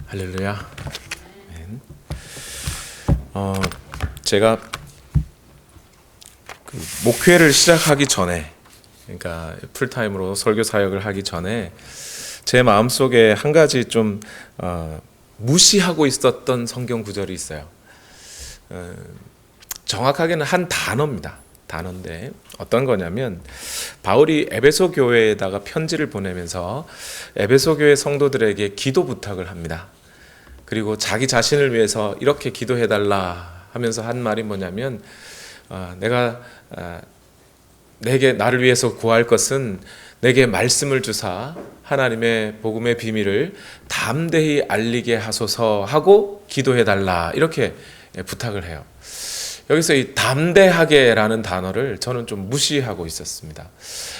할렐루야. 아멘. 제가 그 목회를 시작하기 전에, 그러니까 풀타임으로 설교 사역을 하기 전에 제 마음속에 한 가지 좀 무시하고 있었던 성경 구절이 있어요. 정확하게는 한 단어입니다. 단어인데 어떤 거냐면, 바울이 에베소 교회에다가 편지를 보내면서 에베소 교회 성도들에게 기도 부탁을 합니다. 그리고 자기 자신을 위해서 이렇게 기도해달라 하면서 한 말이 뭐냐면, 내가 내게 나를 위해서 구할 것은 내게 말씀을 주사 하나님의 복음의 비밀을 담대히 알리게 하소서 하고 기도해달라, 이렇게 부탁을 해요. 여기서 이 담대하게라는 단어를 저는 좀 무시하고 있었습니다.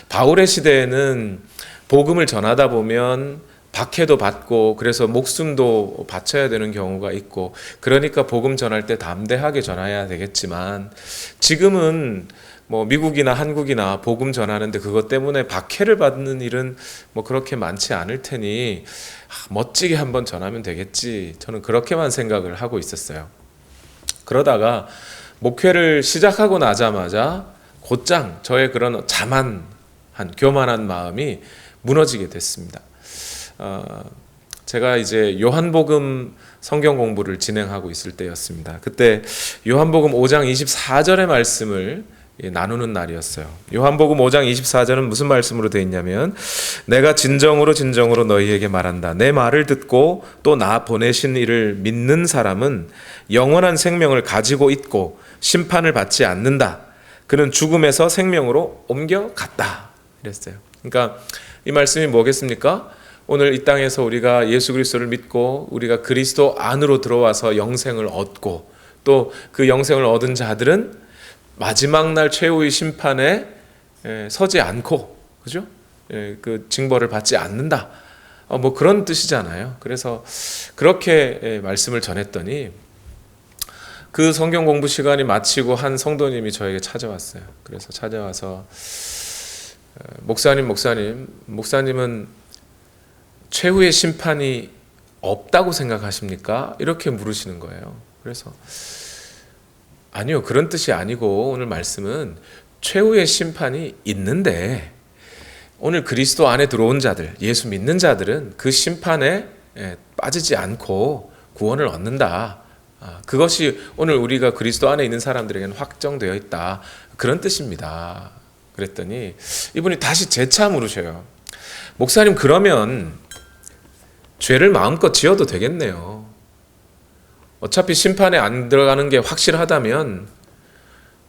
바울의 시대에는 복음을 전하다 보면 박해도 받고, 그래서 목숨도 바쳐야 되는 경우가 있고, 그러니까 복음 전할 때 담대하게 전해야 되겠지만, 지금은 뭐 미국이나 한국이나 복음 전하는데 그것 때문에 박해를 받는 일은 뭐 그렇게 많지 않을 테니 멋지게 한번 전하면 되겠지, 저는 그렇게만 생각을 하고 있었어요. 그러다가 목회를 시작하고 나자마자 곧장 저의 그런 자만한 교만한 마음이 무너지게 됐습니다. 제가 이제 요한복음 성경 공부를 진행하고 있을 때였습니다. 그때 요한복음 5장 24절의 말씀을 나누는 날이었어요. 요한복음 5장 24절은 무슨 말씀으로 되어 있냐면, 내가 진정으로 진정으로 너희에게 말한다. 내 말을 듣고 또 나 보내신 이를 믿는 사람은 영원한 생명을 가지고 있고 심판을 받지 않는다. 그는 죽음에서 생명으로 옮겨갔다. 이랬어요. 그러니까 이 말씀이 뭐겠습니까? 오늘 이 땅에서 우리가 예수 그리스도를 믿고 우리가 그리스도 안으로 들어와서 영생을 얻고, 또 그 영생을 얻은 자들은 마지막 날 최후의 심판에 서지 않고, 그죠? 그 징벌을 받지 않는다. 뭐 그런 뜻이잖아요. 그래서 그렇게 말씀을 전했더니 그 성경 공부 시간이 마치고 한 성도님이 저에게 찾아왔어요. 그래서 찾아와서 목사님은 최후의 심판이 없다고 생각하십니까? 이렇게 물으시는 거예요. 그래서 아니요, 그런 뜻이 아니고, 오늘 말씀은 최후의 심판이 있는데 오늘 그리스도 안에 들어온 자들, 예수 믿는 자들은 그 심판에 빠지지 않고 구원을 얻는다. 그것이 오늘 우리가 그리스도 안에 있는 사람들에게는 확정되어 있다. 그런 뜻입니다. 그랬더니 이분이 다시 재차 물으셔요. 목사님, 그러면 죄를 마음껏 지어도 되겠네요. 어차피 심판에 안 들어가는 게 확실하다면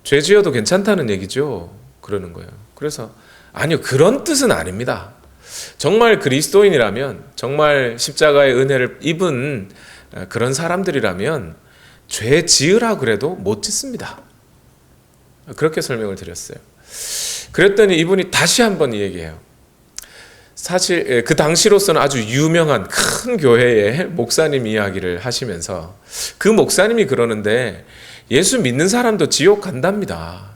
죄 지어도 괜찮다는 얘기죠. 그러는 거예요. 그래서 아니요, 그런 뜻은 아닙니다. 정말 그리스도인이라면, 정말 십자가의 은혜를 입은 그런 사람들이라면 죄 지으라 그래도 못 짓습니다. 그렇게 설명을 드렸어요. 그랬더니 이분이 다시 한번 얘기해요. 사실 그 당시로서는 아주 유명한 큰 교회의 목사님 이야기를 하시면서, 그 목사님이 그러는데 예수 믿는 사람도 지옥 간답니다.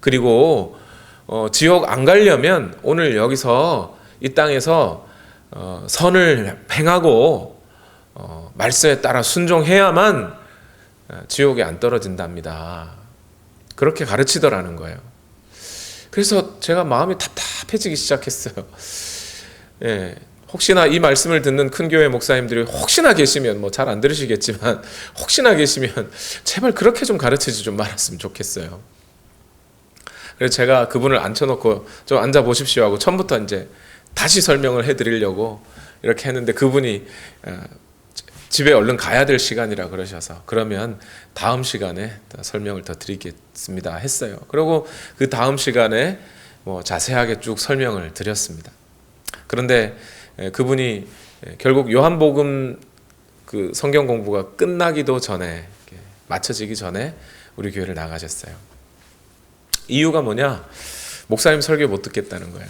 그리고 지옥 안 가려면 오늘 여기서 이 땅에서 선을 행하고 말씀에 따라 순종해야만 지옥에 안 떨어진답니다. 그렇게 가르치더라는 거예요. 그래서 제가 마음이 답답해지기 시작했어요. 혹시나 이 말씀을 듣는 큰 교회 목사님들이 혹시나 계시면, 뭐 잘 안 들으시겠지만 혹시나 계시면 제발 그렇게 좀 가르치지 좀 말았으면 좋겠어요. 그래서 제가 그분을 앉혀놓고 좀 앉아 보십시오 하고 처음부터 이제 다시 설명을 해드리려고 이렇게 했는데, 그분이 집에 얼른 가야 될 시간이라 그러셔서 그러면 다음 시간에 설명을 더 드리겠습니다 했어요. 그리고 그 다음 시간에 뭐 자세하게 쭉 설명을 드렸습니다. 그런데 그분이 결국 요한복음 그 성경 공부가 끝나기도 전에, 마쳐지기 전에 우리 교회를 나가셨어요. 이유가 뭐냐? 목사님 설교 못 듣겠다는 거예요.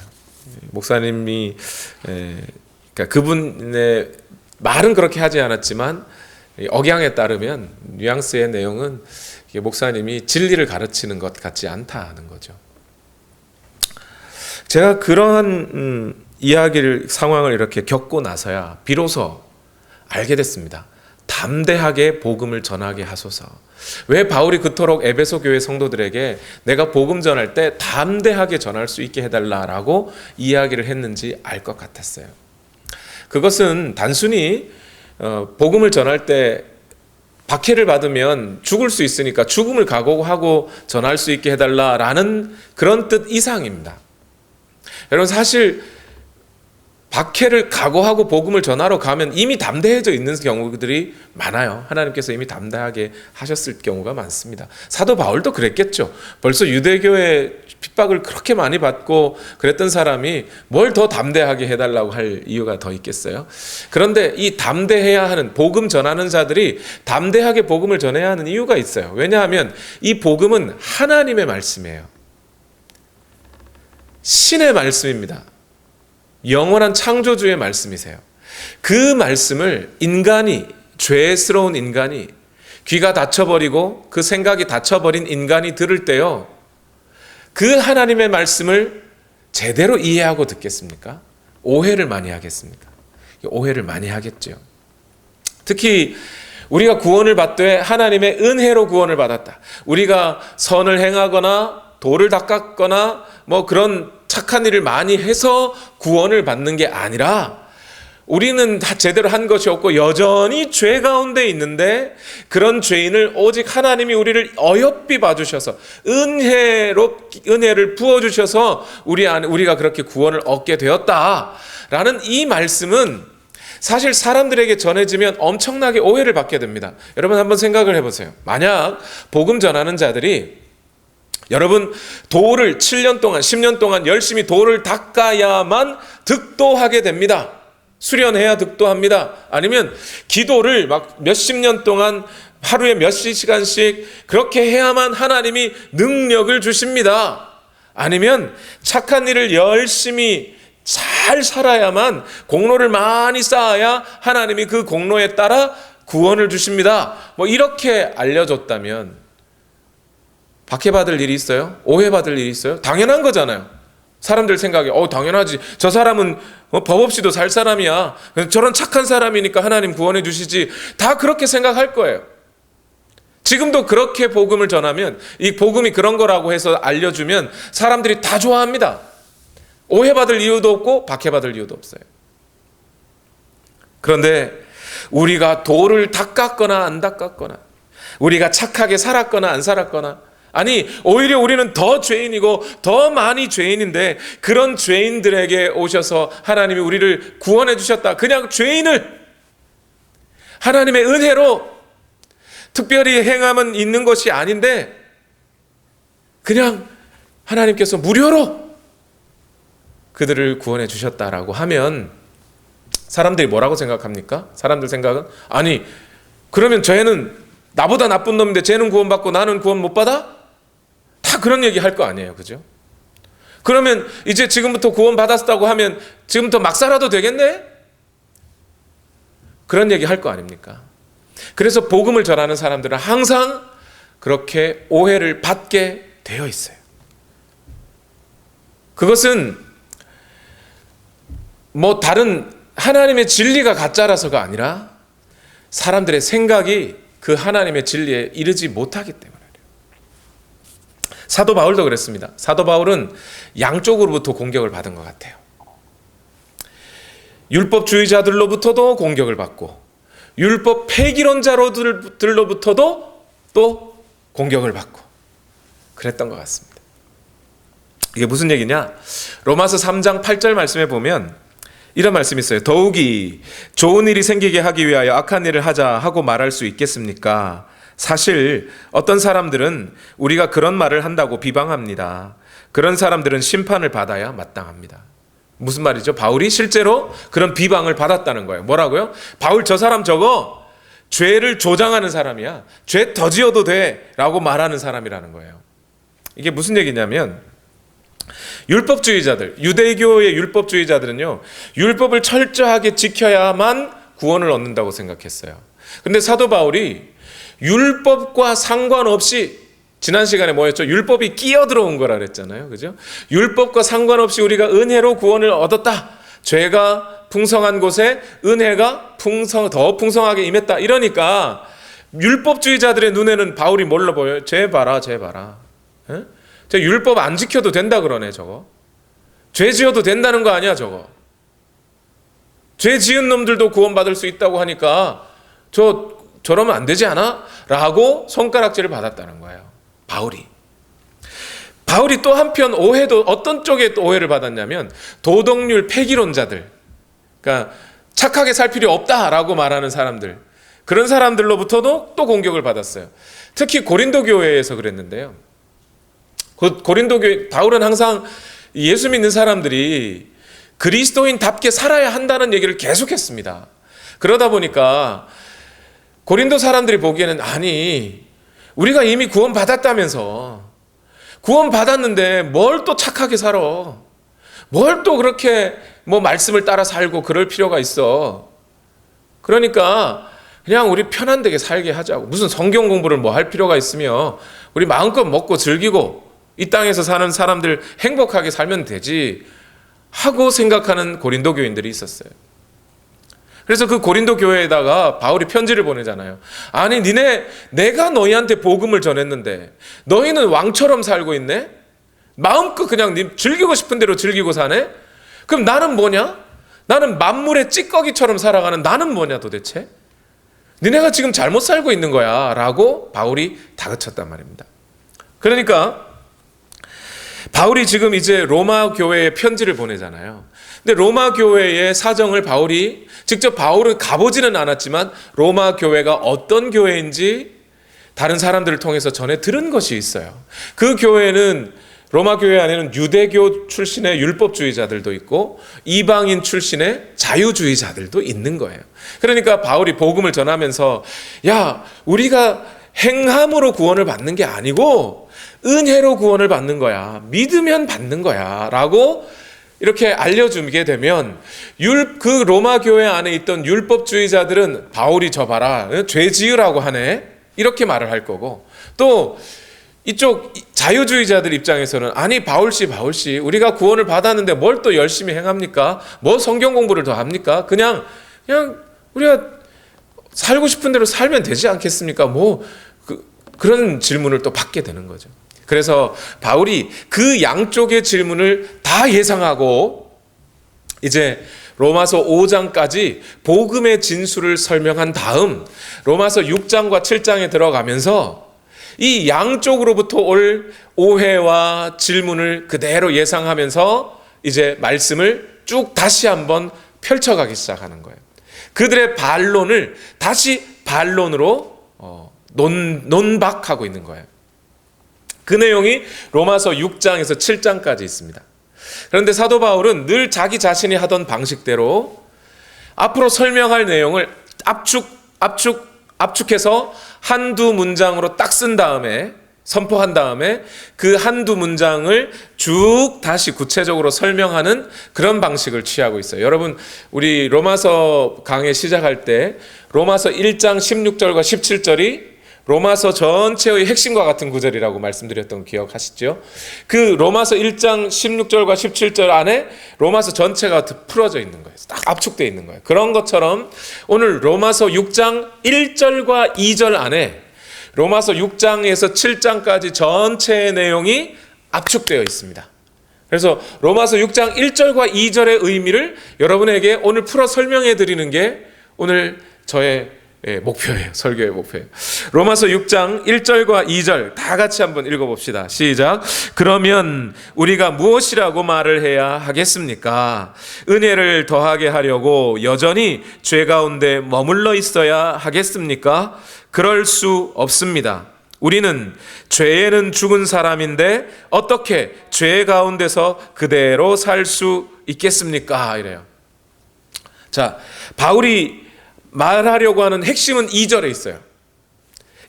목사님이 그러니까 그분의 말은 그렇게 하지 않았지만 억양에 따르면 뉘앙스의 내용은 목사님이 진리를 가르치는 것 같지 않다는 거죠. 제가 그러한 상황을 이렇게 겪고 나서야 비로소 알게 됐습니다. 담대하게 복음을 전하게 하소서. 왜 바울이 그토록 에베소 교회 성도들에게 내가 복음 전할 때 담대하게 전할 수 있게 해달라라고 이야기를 했는지 알 것 같았어요. 그것은 단순히 복음을 전할 때 박해를 받으면 죽을 수 있으니까 죽음을 각오하고 전할 수 있게 해달라라는 그런 뜻 이상입니다. 여러분, 사실 박해를 각오하고 복음을 전하러 가면 이미 담대해져 있는 경우들이 많아요. 하나님께서 이미 담대하게 하셨을 경우가 많습니다. 사도 바울도 그랬겠죠. 벌써 유대교의 핍박을 그렇게 많이 받고 그랬던 사람이 뭘 더 담대하게 해달라고 할 이유가 더 있겠어요? 그런데 이 담대해야 하는, 복음 전하는 자들이 담대하게 복음을 전해야 하는 이유가 있어요. 왜냐하면 이 복음은 하나님의 말씀이에요. 신의 말씀입니다. 영원한 창조주의 말씀이세요. 그 말씀을 죄스러운 인간이, 귀가 닫혀버리고 그 생각이 닫혀버린 인간이 들을 때요, 그 하나님의 말씀을 제대로 이해하고 듣겠습니까? 오해를 많이 하겠습니까? 오해를 많이 하겠죠. 특히 우리가 구원을 받되 하나님의 은혜로 구원을 받았다. 우리가 선을 행하거나 도를 닦았거나 뭐 그런 착한 일을 많이 해서 구원을 받는 게 아니라 우리는 다 제대로 한 것이 없고 여전히 죄 가운데 있는데 그런 죄인을 오직 하나님이 우리를 어여삐 봐주셔서 은혜를 부어주셔서 우리가 그렇게 구원을 얻게 되었다라는 이 말씀은 사실 사람들에게 전해지면 엄청나게 오해를 받게 됩니다. 여러분 한번 생각을 해보세요. 만약 복음 전하는 자들이 여러분 도를 7년 동안 10년 동안 열심히 도를 닦아야만 득도하게 됩니다. 수련해야 득도합니다. 아니면 기도를 막 몇십 년 동안 하루에 몇십 시간씩 그렇게 해야만 하나님이 능력을 주십니다. 아니면 착한 일을 열심히 잘 살아야만, 공로를 많이 쌓아야 하나님이 그 공로에 따라 구원을 주십니다. 뭐 이렇게 알려줬다면 박해받을 일이 있어요? 오해받을 일이 있어요? 당연한 거잖아요. 사람들 생각에 당연하지. 저 사람은 법 없이도 살 사람이야. 저런 착한 사람이니까 하나님 구원해 주시지. 다 그렇게 생각할 거예요. 지금도 그렇게 복음을 전하면, 이 복음이 그런 거라고 해서 알려주면 사람들이 다 좋아합니다. 오해받을 이유도 없고 박해받을 이유도 없어요. 그런데 우리가 도를 닦았거나 안 닦았거나, 우리가 착하게 살았거나 안 살았거나, 아니 오히려 우리는 더 죄인이고 더 많이 죄인인데 그런 죄인들에게 오셔서 하나님이 우리를 구원해 주셨다. 그냥 죄인을 하나님의 은혜로 특별히 행함은 있는 것이 아닌데 그냥 하나님께서 무료로 그들을 구원해 주셨다라고 하면 사람들이 뭐라고 생각합니까? 사람들 생각은 아니 그러면 쟤는 나보다 나쁜 놈인데 쟤는 구원받고 나는 구원 못 받아? 다 그런 얘기 할 거 아니에요. 그죠? 그러면 이제 지금부터 구원 받았다고 하면 지금부터 막 살아도 되겠네? 그런 얘기 할 거 아닙니까? 그래서 복음을 전하는 사람들은 항상 그렇게 오해를 받게 되어 있어요. 그것은 뭐 다른 하나님의 진리가 가짜라서가 아니라 사람들의 생각이 그 하나님의 진리에 이르지 못하기 때문에. 사도 바울도 그랬습니다. 사도 바울은 양쪽으로부터 공격을 받은 것 같아요. 율법주의자들로부터도 공격을 받고 율법 폐기론자들로부터도 또 공격을 받고 그랬던 것 같습니다. 이게 무슨 얘기냐? 로마서 3장 8절 말씀에 보면 이런 말씀이 있어요. 더욱이 좋은 일이 생기게 하기 위하여 악한 일을 하자 하고 말할 수 있겠습니까? 사실 어떤 사람들은 우리가 그런 말을 한다고 비방합니다. 그런 사람들은 심판을 받아야 마땅합니다. 무슨 말이죠? 바울이 실제로 그런 비방을 받았다는 거예요. 뭐라고요? 바울 저 사람 저거 죄를 조장하는 사람이야. 죄 더 지어도 돼 라고 말하는 사람이라는 거예요. 이게 무슨 얘기냐면 율법주의자들, 유대교의 율법주의자들은요, 율법을 철저하게 지켜야만 구원을 얻는다고 생각했어요. 근데 사도 바울이 율법과 상관없이, 지난 시간에 뭐였죠? 율법이 끼어 들어온 거라 그랬잖아요. 그죠? 율법과 상관없이 우리가 은혜로 구원을 얻었다. 죄가 풍성한 곳에 은혜가 더 풍성하게 임했다. 이러니까 율법주의자들의 눈에는 바울이 뭘로 보여요? 쟤 봐라, 쟤 봐라. 에? 저 율법 안 지켜도 된다 그러네, 저거. 죄 지어도 된다는 거 아니야, 저거. 죄 지은 놈들도 구원받을 수 있다고 하니까 저러면 안 되지 않아? 라고 손가락질을 받았다는 거예요. 바울이 또 한편 오해도 어떤 쪽에 또 오해를 받았냐면 도덕률 폐기론자들, 그러니까 착하게 살 필요 없다라고 말하는 사람들, 그런 사람들로부터도 또 공격을 받았어요. 특히 고린도 교회에서 그랬는데요. 고린도 교회, 바울은 항상 예수 믿는 사람들이 그리스도인답게 살아야 한다는 얘기를 계속했습니다. 그러다 보니까 고린도 사람들이 보기에는, 아니 우리가 이미 구원받았다면서, 구원받았는데 뭘 또 착하게 살아, 뭘 또 그렇게 뭐 말씀을 따라 살고 그럴 필요가 있어. 그러니까 그냥 우리 편안되게 살게 하자고, 무슨 성경 공부를 뭐 할 필요가 있으며 우리 마음껏 먹고 즐기고 이 땅에서 사는 사람들 행복하게 살면 되지 하고 생각하는 고린도 교인들이 있었어요. 그래서 그 고린도 교회에다가 바울이 편지를 보내잖아요. 아니 내가 너희한테 복음을 전했는데 너희는 왕처럼 살고 있네? 마음껏 그냥 즐기고 싶은 대로 즐기고 사네? 그럼 나는 뭐냐? 나는 만물의 찌꺼기처럼 살아가는 나는 뭐냐 도대체? 니네가 지금 잘못 살고 있는 거야 라고 바울이 다그쳤단 말입니다. 그러니까 바울이 지금 이제 로마 교회에 편지를 보내잖아요. 근데 로마 교회의 사정을 바울이 직접 바울은 가보지는 않았지만 로마 교회가 어떤 교회인지 다른 사람들을 통해서 전해 들은 것이 있어요. 그 교회는, 로마 교회 안에는 유대교 출신의 율법주의자들도 있고 이방인 출신의 자유주의자들도 있는 거예요. 그러니까 바울이 복음을 전하면서, 야, 우리가 행함으로 구원을 받는 게 아니고 은혜로 구원을 받는 거야, 믿으면 받는 거야 라고 이렇게 알려주게 되면 그 로마 교회 안에 있던 율법주의자들은 바울이 저 봐라, 죄 지으라고 하네, 이렇게 말을 할 거고, 또 이쪽 자유주의자들 입장에서는, 아니 바울씨 우리가 구원을 받았는데 뭘 또 열심히 행합니까? 뭐 성경 공부를 더 합니까? 그냥 우리가 살고 싶은 대로 살면 되지 않겠습니까? 뭐 그런 질문을 또 받게 되는 거죠. 그래서 바울이 그 양쪽의 질문을 다 예상하고 이제 로마서 5장까지 복음의 진수를 설명한 다음 로마서 6장과 7장에 들어가면서 이 양쪽으로부터 올 오해와 질문을 그대로 예상하면서 이제 말씀을 쭉 다시 한번 펼쳐가기 시작하는 거예요. 그들의 반론을 다시 반론으로 논박하고 있는 거예요. 그 내용이 로마서 6장에서 7장까지 있습니다. 그런데 사도 바울은 늘 자기 자신이 하던 방식대로 앞으로 설명할 내용을 압축해서 한두 문장으로 딱 쓴 다음에, 선포한 다음에 그 한두 문장을 쭉 다시 구체적으로 설명하는 그런 방식을 취하고 있어요. 여러분, 우리 로마서 강의 시작할 때 로마서 1장 16절과 17절이 로마서 전체의 핵심과 같은 구절이라고 말씀드렸던 거 기억하시죠? 그 로마서 1장 16절과 17절 안에 로마서 전체가 풀어져 있는 거예요. 딱 압축되어 있는 거예요. 그런 것처럼 오늘 로마서 6장 1절과 2절 안에 로마서 6장에서 7장까지 전체의 내용이 압축되어 있습니다. 그래서 로마서 6장 1절과 2절의 의미를 여러분에게 오늘 풀어 설명해 드리는 게 오늘 저의 목표예요. 설교의 목표예요. 로마서 6장 1절과 2절 다 같이 한번 읽어봅시다. 시작. 그러면 우리가 무엇이라고 말을 해야 하겠습니까? 은혜를 더하게 하려고 여전히 죄 가운데 머물러 있어야 하겠습니까? 그럴 수 없습니다. 우리는 죄에는 죽은 사람인데 어떻게 죄 가운데서 그대로 살 수 있겠습니까? 이래요. 자, 바울이 말하려고 하는 핵심은 2절에 있어요.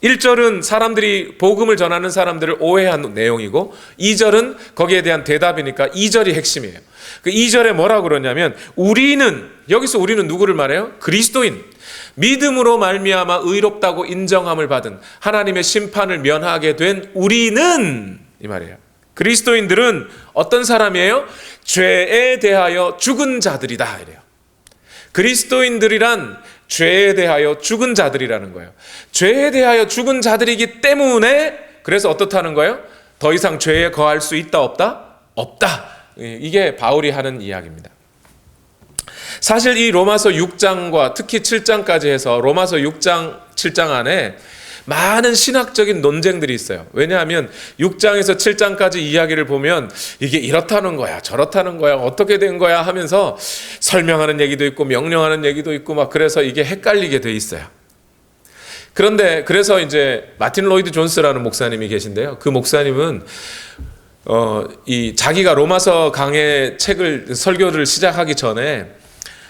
1절은 사람들이 복음을 전하는 사람들을 오해한 내용이고 2절은 거기에 대한 대답이니까 2절이 핵심이에요. 그 2절에 뭐라고 그러냐면 우리는, 여기서 우리는 누구를 말해요? 그리스도인, 믿음으로 말미암아 의롭다고 인정함을 받은 하나님의 심판을 면하게 된 우리는, 이 말이에요. 그리스도인들은 어떤 사람이에요? 죄에 대하여 죽은 자들이다 이래요. 그리스도인들이란 죄에 대하여 죽은 자들이라는 거예요. 죄에 대하여 죽은 자들이기 때문에 그래서 어떻다는 거예요? 더 이상 죄에 거할 수 있다 없다? 없다. 이게 바울이 하는 이야기입니다. 사실 이 로마서 6장과 특히 7장까지 해서 로마서 6장, 7장 안에 많은 신학적인 논쟁들이 있어요. 왜냐하면 6장에서 7장까지 이야기를 보면 이게 이렇다는 거야, 저렇다는 거야, 어떻게 된 거야 하면서 설명하는 얘기도 있고 명령하는 얘기도 있고 막 그래서 이게 헷갈리게 돼 있어요. 그런데 그래서 이제 마틴 로이드 존스라는 목사님이 계신데요. 그 목사님은 이 자기가 로마서 강해 책을 설교를 시작하기 전에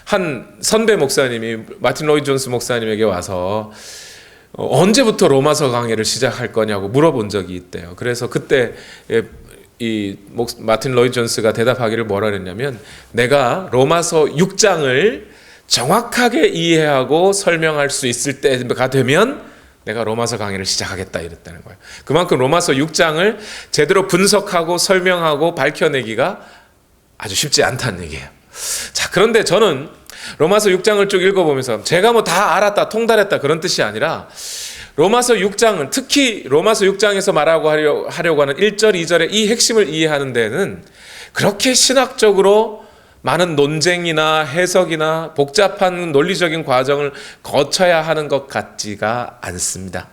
한 선배 목사님이 마틴 로이드 존스 목사님에게 와서 언제부터 로마서 강해를 시작할 거냐고 물어본 적이 있대요. 그래서 그때 이 마틴 로이드 존스가 대답하기를 뭐라 그랬냐면 내가 로마서 6장을 정확하게 이해하고 설명할 수 있을 때가 되면 내가 로마서 강해를 시작하겠다 이랬다는 거예요. 그만큼 로마서 6장을 제대로 분석하고 설명하고 밝혀내기가 아주 쉽지 않다는 얘기예요. 자, 그런데 저는 로마서 6장을 쭉 읽어보면서 제가 뭐 다 알았다, 통달했다 그런 뜻이 아니라 로마서 6장은 특히 로마서 6장에서 하려고 하는 1절, 2절의 이 핵심을 이해하는 데는 그렇게 신학적으로 많은 논쟁이나 해석이나 복잡한 논리적인 과정을 거쳐야 하는 것 같지가 않습니다.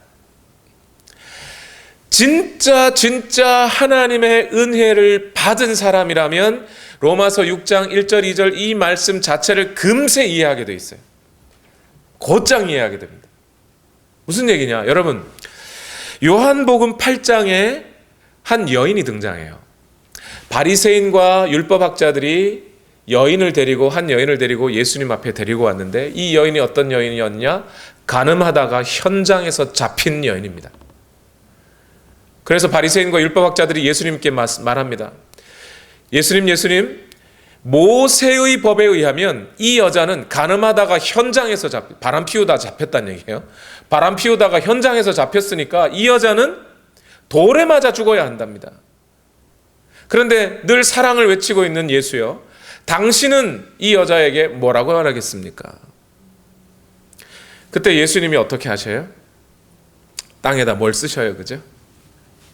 진짜 하나님의 은혜를 받은 사람이라면 로마서 6장 1절 2절 이 말씀 자체를 금세 이해하게 돼 있어요. 곧장 이해하게 됩니다. 무슨 얘기냐? 여러분, 요한복음 8장에 한 여인이 등장해요. 바리새인과 율법학자들이 한 여인을 데리고 예수님 앞에 데리고 왔는데 이 여인이 어떤 여인이었냐? 간음하다가 현장에서 잡힌 여인입니다. 그래서 바리새인과 율법학자들이 예수님께 말합니다. 예수님, 모세의 법에 의하면 이 여자는 간음하다가 현장에서 바람 피우다 잡혔다는 얘기예요. 바람 피우다가 현장에서 잡혔으니까 이 여자는 돌에 맞아 죽어야 한답니다. 그런데 늘 사랑을 외치고 있는 예수요, 당신은 이 여자에게 뭐라고 말하겠습니까? 그때 예수님이 어떻게 하셔요? 땅에다 뭘 쓰셔요, 그죠?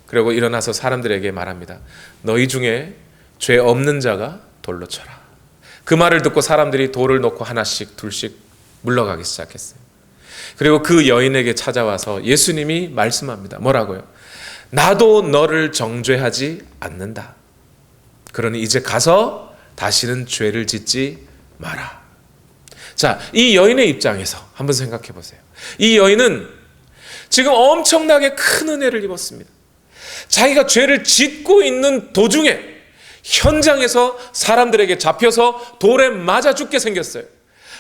그리고 일어나서 사람들에게 말합니다. 너희 중에 죄 없는 자가 돌로 쳐라. 그 말을 듣고 사람들이 돌을 놓고 하나씩 둘씩 물러가기 시작했어요. 그리고 그 여인에게 찾아와서 예수님이 말씀합니다. 뭐라고요? 나도 너를 정죄하지 않는다. 그러니 이제 가서 다시는 죄를 짓지 마라. 자, 이 여인의 입장에서 한번 생각해 보세요. 이 여인은 지금 엄청나게 큰 은혜를 입었습니다. 자기가 죄를 짓고 있는 도중에 현장에서 사람들에게 잡혀서 돌에 맞아 죽게 생겼어요.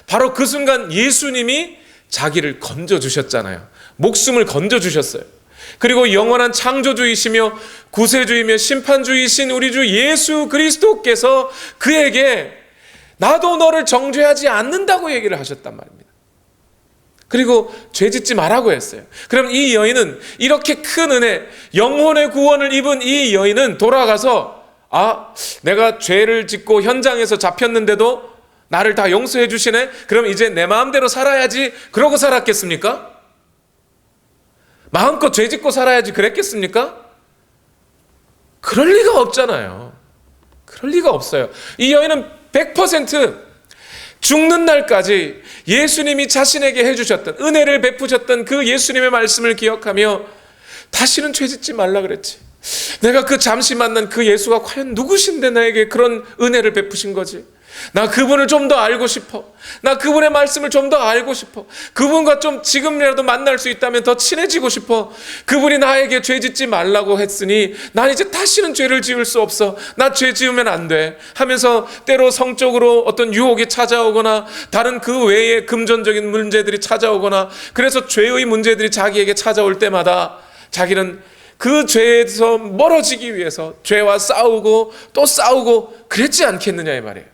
바로 그 순간 예수님이 자기를 건져주셨잖아요. 목숨을 건져주셨어요. 그리고 영원한 창조주이시며 구세주이며 심판주이신 우리 주 예수 그리스도께서 그에게 나도 너를 정죄하지 않는다고 얘기를 하셨단 말입니다. 그리고 죄 짓지 말라고 했어요. 그럼 이 여인은 이렇게 큰 은혜, 영혼의 구원을 입은 이 여인은 돌아가서 내가 죄를 짓고 현장에서 잡혔는데도 나를 다 용서해 주시네? 그럼 이제 내 마음대로 살아야지. 그러고 살았겠습니까? 마음껏 죄 짓고 살아야지 그랬겠습니까? 그럴 리가 없잖아요. 그럴 리가 없어요. 이 여인은 100% 죽는 날까지 예수님이 자신에게 해주셨던 은혜를 베푸셨던 그 예수님의 말씀을 기억하며 다시는 죄 짓지 말라 그랬지. 내가 그 잠시 만난 그 예수가 과연 누구신데 나에게 그런 은혜를 베푸신 거지. 나 그분을 좀 더 알고 싶어. 나 그분의 말씀을 좀 더 알고 싶어. 그분과 좀 지금이라도 만날 수 있다면 더 친해지고 싶어. 그분이 나에게 죄 짓지 말라고 했으니 난 이제 다시는 죄를 지을 수 없어. 나 죄 지으면 안 돼 하면서 때로 성적으로 어떤 유혹이 찾아오거나 다른 그 외의 금전적인 문제들이 찾아오거나 그래서 죄의 문제들이 자기에게 찾아올 때마다 자기는 그 죄에서 멀어지기 위해서 죄와 싸우고 또 싸우고 그랬지 않겠느냐 이 말이에요.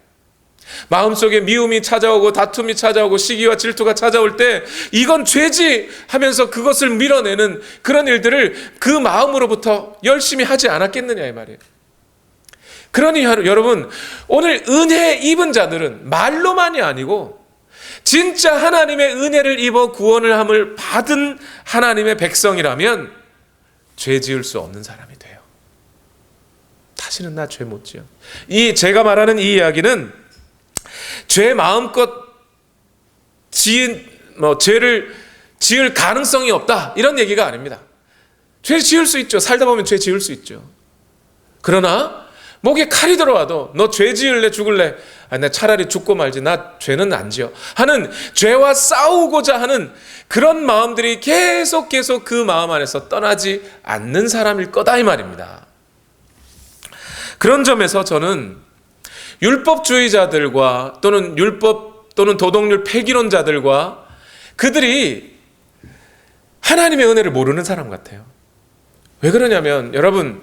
마음속에 미움이 찾아오고 다툼이 찾아오고 시기와 질투가 찾아올 때 이건 죄지 하면서 그것을 밀어내는 그런 일들을 그 마음으로부터 열심히 하지 않았겠느냐 이 말이에요. 그러니 여러분, 오늘 은혜 입은 자들은 말로만이 아니고 진짜 하나님의 은혜를 입어 구원을 함을 받은 하나님의 백성이라면 죄 지을 수 없는 사람이 돼요. 다시는 나 죄 못 지어. 제가 말하는 이 이야기는 죄 마음껏 죄를 지을 가능성이 없다 이런 얘기가 아닙니다. 죄 지을 수 있죠. 살다 보면 죄 지을 수 있죠. 그러나 목에 칼이 들어와도 너 죄 지을래 죽을래? 나 차라리 죽고 말지. 나 죄는 안 지어. 하는 죄와 싸우고자 하는 그런 마음들이 계속 그 마음 안에서 떠나지 않는 사람일 거다 이 말입니다. 그런 점에서 저는 율법주의자들과 또는 도덕률 폐기론자들과 그들이 하나님의 은혜를 모르는 사람 같아요. 왜 그러냐면 여러분,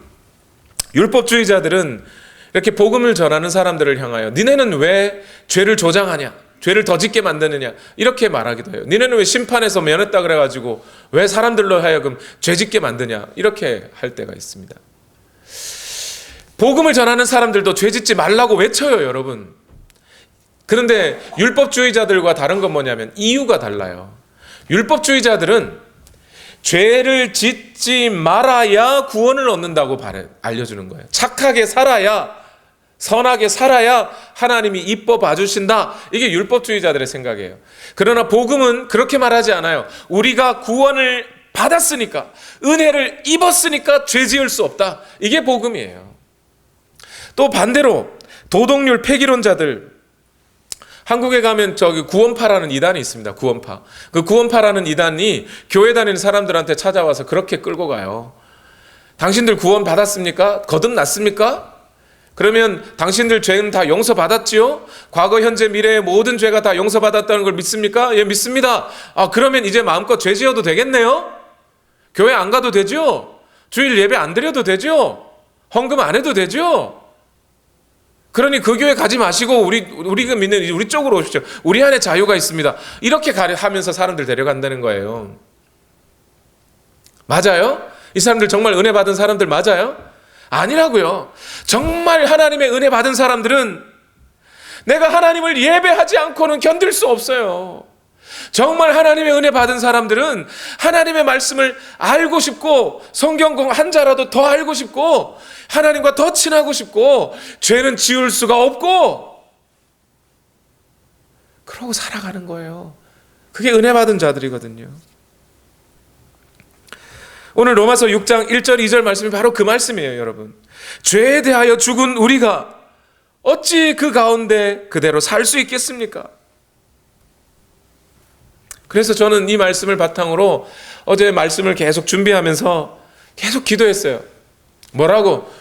율법주의자들은 이렇게 복음을 전하는 사람들을 향하여 니네는 왜 죄를 조장하냐, 죄를 더 짓게 만드느냐 이렇게 말하기도 해요. 니네는 왜 심판에서 면했다 그래가지고 왜 사람들로 하여금 죄 짓게 만드냐 이렇게 할 때가 있습니다. 복음을 전하는 사람들도 죄 짓지 말라고 외쳐요, 여러분. 그런데 율법주의자들과 다른 건 뭐냐면 이유가 달라요. 율법주의자들은 죄를 짓지 말아야 구원을 얻는다고 알려주는 거예요. 착하게 살아야, 선하게 살아야 하나님이 이뻐 봐주신다. 이게 율법주의자들의 생각이에요. 그러나 복음은 그렇게 말하지 않아요. 우리가 구원을 받았으니까, 은혜를 입었으니까 죄 지을 수 없다. 이게 복음이에요. 또 반대로 도덕률 폐기론자들, 한국에 가면 저기 구원파라는 이단이 있습니다. 구원파. 그 구원파라는 이단이 교회 다니는 사람들한테 찾아와서 그렇게 끌고 가요. 당신들 구원 받았습니까? 거듭났습니까? 그러면 당신들 죄는 다 용서받았지요? 과거, 현재, 미래의 모든 죄가 다 용서받았다는 걸 믿습니까? 예, 믿습니다. 그러면 이제 마음껏 죄 지어도 되겠네요? 교회 안 가도 되죠? 주일 예배 안 드려도 되죠? 헌금 안 해도 되죠? 그러니 그 교회 가지 마시고 우리가 믿는 우리 쪽으로 오십시오. 우리 안에 자유가 있습니다. 이렇게 하면서 사람들 데려간다는 거예요. 맞아요? 이 사람들 정말 은혜 받은 사람들 맞아요? 아니라고요. 정말 하나님의 은혜 받은 사람들은 내가 하나님을 예배하지 않고는 견딜 수 없어요. 정말 하나님의 은혜 받은 사람들은 하나님의 말씀을 알고 싶고 성경 한 자라도 더 알고 싶고 하나님과 더 친하고 싶고 죄는 지을 수가 없고 그러고 살아가는 거예요. 그게 은혜 받은 자들이거든요. 오늘 로마서 6장 1절 2절 말씀이 바로 그 말씀이에요, 여러분. 죄에 대하여 죽은 우리가 어찌 그 가운데 그대로 살 수 있겠습니까? 그래서 저는 이 말씀을 바탕으로 어제 말씀을 계속 준비하면서 계속 기도했어요. 뭐라고?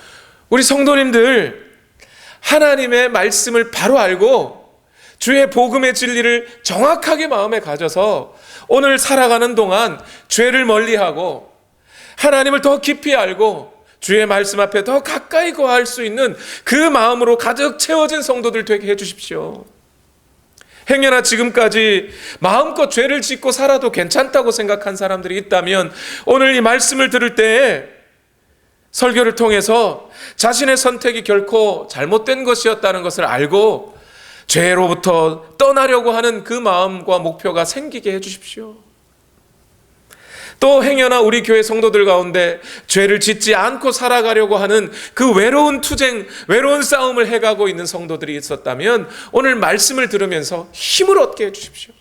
우리 성도님들 하나님의 말씀을 바로 알고 주의 복음의 진리를 정확하게 마음에 가져서 오늘 살아가는 동안 죄를 멀리하고 하나님을 더 깊이 알고 주의 말씀 앞에 더 가까이 거할 수 있는 그 마음으로 가득 채워진 성도들 되게 해주십시오. 행여나 지금까지 마음껏 죄를 짓고 살아도 괜찮다고 생각한 사람들이 있다면 오늘 이 말씀을 들을 때에 설교를 통해서 자신의 선택이 결코 잘못된 것이었다는 것을 알고 죄로부터 떠나려고 하는 그 마음과 목표가 생기게 해주십시오. 또 행여나 우리 교회 성도들 가운데 죄를 짓지 않고 살아가려고 하는 그 외로운 투쟁, 외로운 싸움을 해가고 있는 성도들이 있었다면 오늘 말씀을 들으면서 힘을 얻게 해주십시오.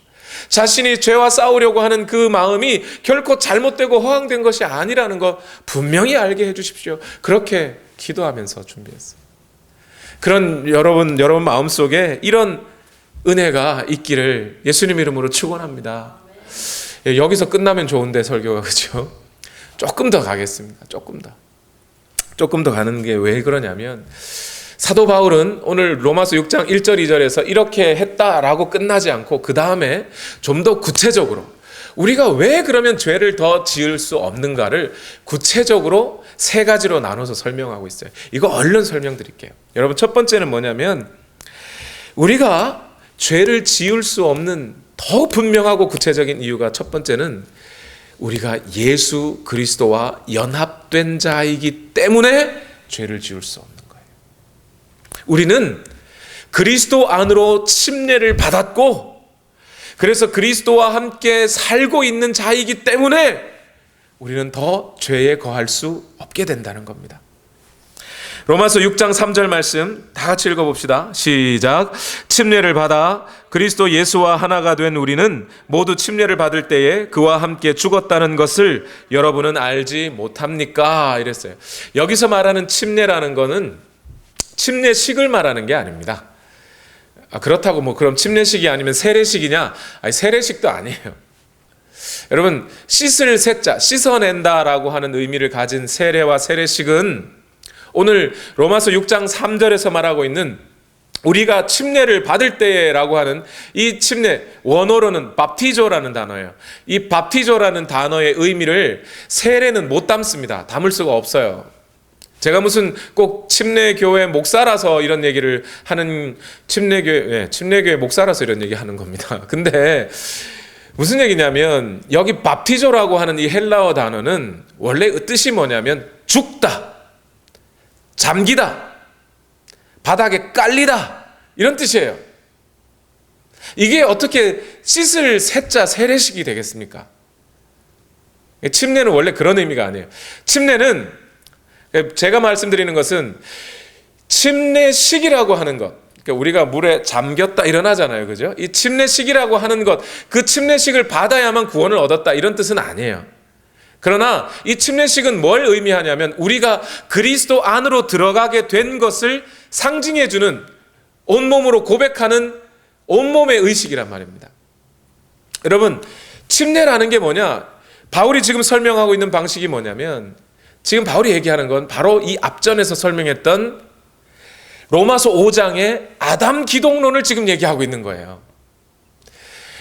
자신이 죄와 싸우려고 하는 그 마음이 결코 잘못되고 허황된 것이 아니라는 거 분명히 알게 해주십시오. 그렇게 기도하면서 준비했어요. 그런 여러분 마음속에 이런 은혜가 있기를 예수님 이름으로 축원합니다. 여기서 끝나면 좋은데 설교가, 그렇죠? 조금 더 가겠습니다. 조금 더 가는 게 왜 그러냐면 사도 바울은 오늘 로마서 6장 1절 2절에서 이렇게 했다라고 끝나지 않고 그 다음에 좀 더 구체적으로 우리가 왜 그러면 죄를 더 지을 수 없는가를 구체적으로 세 가지로 나눠서 설명하고 있어요. 이거 얼른 설명드릴게요. 여러분, 첫 번째는 뭐냐면 우리가 죄를 지을 수 없는 더 분명하고 구체적인 이유가, 첫 번째는 우리가 예수 그리스도와 연합된 자이기 때문에 죄를 지을 수 없는 거예요. 우리는 그리스도 안으로 침례를 받았고 그래서 그리스도와 함께 살고 있는 자이기 때문에 우리는 더 죄에 거할 수 없게 된다는 겁니다. 로마서 6장 3절 말씀 다 같이 읽어봅시다. 시작. 침례를 받아 그리스도 예수와 하나가 된 우리는 모두 침례를 받을 때에 그와 함께 죽었다는 것을 여러분은 알지 못합니까? 이랬어요. 여기서 말하는 침례라는 거는 침례식을 말하는 게 아닙니다. 그렇다고 뭐 그럼 침례식이 아니면 세례식이냐? 아니, 세례식도 아니에요. 여러분, 씻을 세자, 씻어낸다라고 하는 의미를 가진 세례와 세례식은 오늘 로마서 6장 3절에서 말하고 있는 우리가 침례를 받을 때라고 하는 이 침례, 원어로는 밥티조라는 단어예요. 이 밥티조라는 단어의 의미를 세례는 못 담습니다. 담을 수가 없어요. 제가 무슨 꼭 침례교회 목사라서 이런 얘기를 하는 침례교회 목사라서 이런 얘기 하는 겁니다. 근데 무슨 얘기냐면 여기 밥티조라고 하는 이 헬라어 단어는 원래 뜻이 뭐냐면 죽다, 잠기다, 바닥에 깔리다 이런 뜻이에요. 이게 어떻게 씻을 세자 세례식이 되겠습니까? 침례는 원래 그런 의미가 아니에요. 침례는 제가 말씀드리는 것은 침례식이라고 하는 것, 그러니까 우리가 물에 잠겼다 일어나잖아요, 그죠? 이 침례식이라고 하는 것, 그 침례식을 받아야만 구원을 얻었다 이런 뜻은 아니에요. 그러나 이 침례식은 뭘 의미하냐면 우리가 그리스도 안으로 들어가게 된 것을 상징해주는 온몸으로 고백하는 온몸의 의식이란 말입니다. 여러분, 침례라는 게 뭐냐? 바울이 지금 설명하고 있는 방식이 뭐냐면 지금 바울이 얘기하는 건 바로 이 앞전에서 설명했던 로마서 5장의 아담 기독론을 지금 얘기하고 있는 거예요.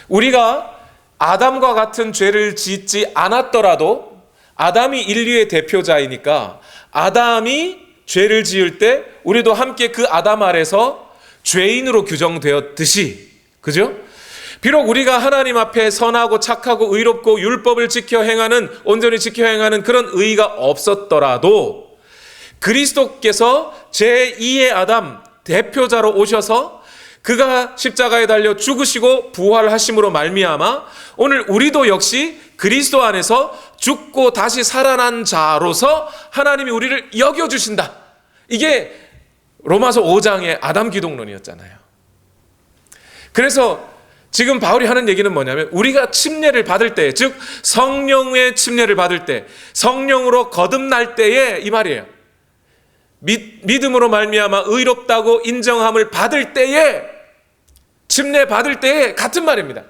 우리가 아담과 같은 죄를 짓지 않았더라도 아담이 인류의 대표자이니까 아담이 죄를 지을 때 우리도 함께 그 아담 아래서 죄인으로 규정되었듯이, 그죠? 비록 우리가 하나님 앞에 선하고 착하고 의롭고 율법을 지켜 행하는, 온전히 지켜 행하는 그런 의의가 없었더라도 그리스도께서 제2의 아담 대표자로 오셔서 그가 십자가에 달려 죽으시고 부활하심으로 말미암아 오늘 우리도 역시 그리스도 안에서 죽고 다시 살아난 자로서 하나님이 우리를 여겨주신다. 이게 로마서 5장의 아담 기독론이었잖아요. 그래서 지금 바울이 하는 얘기는 뭐냐면 우리가 침례를 받을 때, 즉 성령의 침례를 받을 때, 성령으로 거듭날 때에 이 말이에요. 믿음으로 말미암아 의롭다고 인정함을 받을 때에, 침례 받을 때에 같은 말입니다.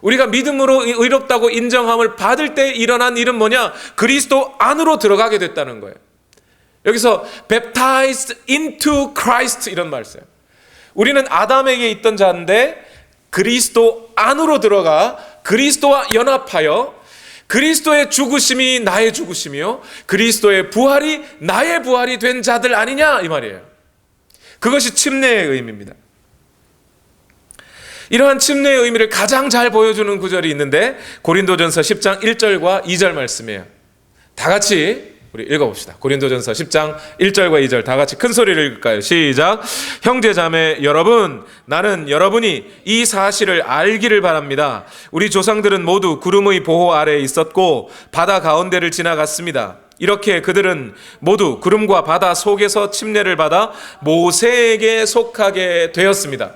우리가 믿음으로 의롭다고 인정함을 받을 때 일어난 일은 뭐냐? 그리스도 안으로 들어가게 됐다는 거예요. 여기서 baptized into Christ 이런 말 써요. 우리는 아담에게 있던 자인데 그리스도 안으로 들어가 그리스도와 연합하여 그리스도의 죽으심이 나의 죽으심이요 그리스도의 부활이 나의 부활이 된 자들 아니냐 이 말이에요. 그것이 침례의 의미입니다. 이러한 침례의 의미를 가장 잘 보여주는 구절이 있는데 고린도전서 10장 1절과 2절 말씀이에요. 다 같이 우리 읽어봅시다. 고린도전서 10장 1절과 2절 다 같이 큰 소리를 읽을까요? 시작. 형제자매 여러분, 나는 여러분이 이 사실을 알기를 바랍니다. 우리 조상들은 모두 구름의 보호 아래에 있었고 바다 가운데를 지나갔습니다. 이렇게 그들은 모두 구름과 바다 속에서 침례를 받아 모세에게 속하게 되었습니다.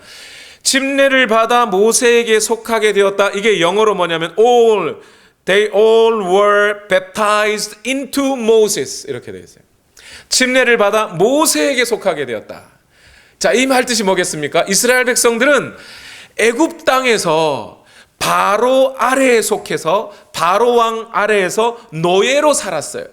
침례를 받아 모세에게 속하게 되었다. 이게 영어로 뭐냐면 They all were baptized into Moses 이렇게 되어 있어요. 침례를 받아 모세에게 속하게 되었다. 자, 이 말 뜻이 뭐겠습니까? 이스라엘 백성들은 애굽 땅에서 바로 아래에 속해서 바로 왕 아래에서 노예로 살았어요.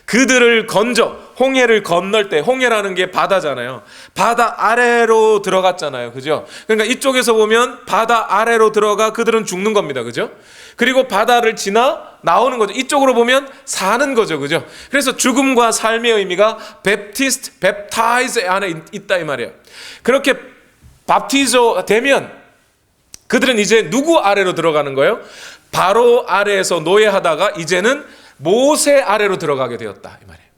그들을 건져 홍해를 건널 때, 홍해라는 게 바다잖아요. 바다 아래로 들어갔잖아요. 그죠? 그러니까 이쪽에서 보면 바다 아래로 들어가 그들은 죽는 겁니다. 그죠? 그리고 바다를 지나 나오는 거죠. 이쪽으로 보면 사는 거죠. 그죠? 그래서 죽음과 삶의 의미가 baptize 안에 있다 이 말이에요. 그렇게 밥티조 되면 그들은 이제 누구 아래로 들어가는 거예요? 바로 아래에서 노예하다가 이제는 모세 아래로 들어가게 되었다 이 말이에요.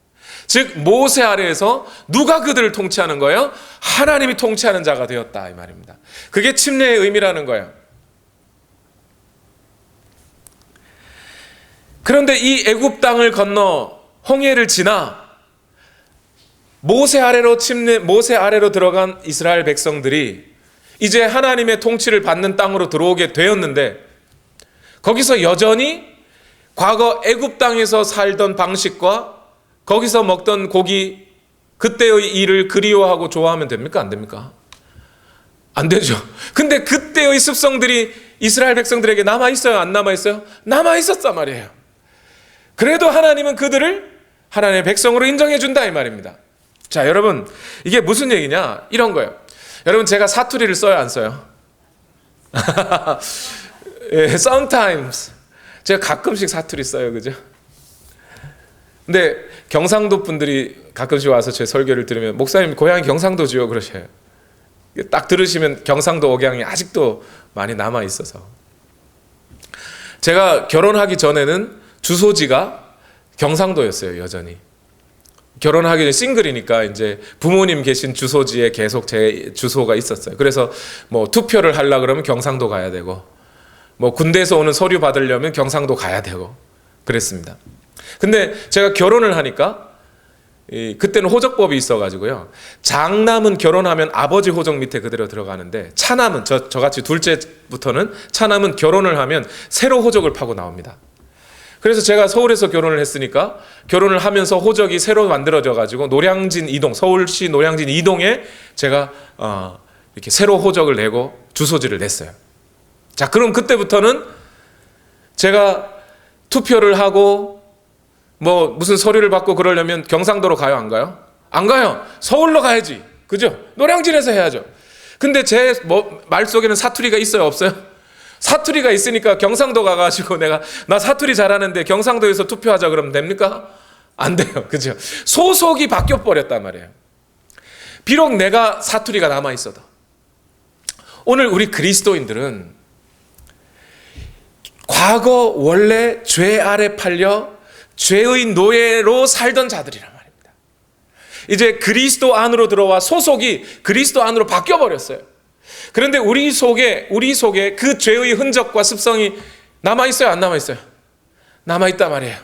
즉 모세 아래에서 누가 그들을 통치하는 거예요? 하나님이 통치하는 자가 되었다 이 말입니다. 그게 침례의 의미라는 거예요. 그런데 이 애굽 땅을 건너 홍해를 지나 모세 아래로 들어간 이스라엘 백성들이 이제 하나님의 통치를 받는 땅으로 들어오게 되었는데, 거기서 여전히 과거 애굽 땅에서 살던 방식과 거기서 먹던 고기, 그때의 일을 그리워하고 좋아하면 됩니까? 안 됩니까? 안 되죠. 근데 그때의 습성들이 이스라엘 백성들에게 남아있어요? 안 남아있어요? 남아있었단 말이에요. 그래도 하나님은 그들을 하나님의 백성으로 인정해 준다 이 말입니다. 자, 여러분, 이게 무슨 얘기냐? 이런 거예요. 여러분, 제가 사투리를 써요, 안 써요? 예, sometimes 제가 가끔씩 사투리 써요, 그죠? 근데 경상도 분들이 가끔씩 와서 제 설교를 들으면 목사님 고향이 경상도지요 그러셔요. 딱 들으시면 경상도 억양이 아직도 많이 남아 있어서. 제가 결혼하기 전에는 주소지가 경상도였어요, 여전히. 결혼하기 전에 싱글이니까 이제 부모님 계신 주소지에 계속 제 주소가 있었어요. 그래서 뭐 투표를 하려 그러면 경상도 가야 되고, 뭐 군대에서 오는 서류 받으려면 경상도 가야 되고 그랬습니다. 근데 제가 결혼을 하니까 그때는 호적법이 있어가지고요, 장남은 결혼하면 아버지 호적 밑에 그대로 들어가는데, 차남은 저같이 둘째부터는 차남은 결혼을 하면 새로 호적을 파고 나옵니다. 그래서 제가 서울에서 결혼을 했으니까 결혼을 하면서 호적이 새로 만들어져 가지고 노량진 이동, 서울시 노량진 이동에 제가 이렇게 새로 호적을 내고 주소지를 냈어요. 자, 그럼 그때부터는 제가 투표를 하고 뭐 무슨 서류를 받고 그러려면 경상도로 가요, 안 가요? 안 가요. 서울로 가야지, 그죠? 노량진에서 해야죠. 근데 제 말 속에는 사투리가 있어요, 없어요? 사투리가 있으니까 경상도 가가지고 나 사투리 잘하는데 경상도에서 투표하자 그러면 됩니까? 안 돼요, 그죠? 소속이 바뀌어 버렸단 말이에요. 비록 내가 사투리가 남아 있어도 오늘 우리 그리스도인들은 과거 원래 죄 아래 팔려 죄의 노예로 살던 자들이란 말입니다. 이제 그리스도 안으로 들어와 소속이 그리스도 안으로 바뀌어 버렸어요. 그런데 우리 속에 그 죄의 흔적과 습성이 남아 있어요, 안 남아 있어요? 남아 있단 말이에요.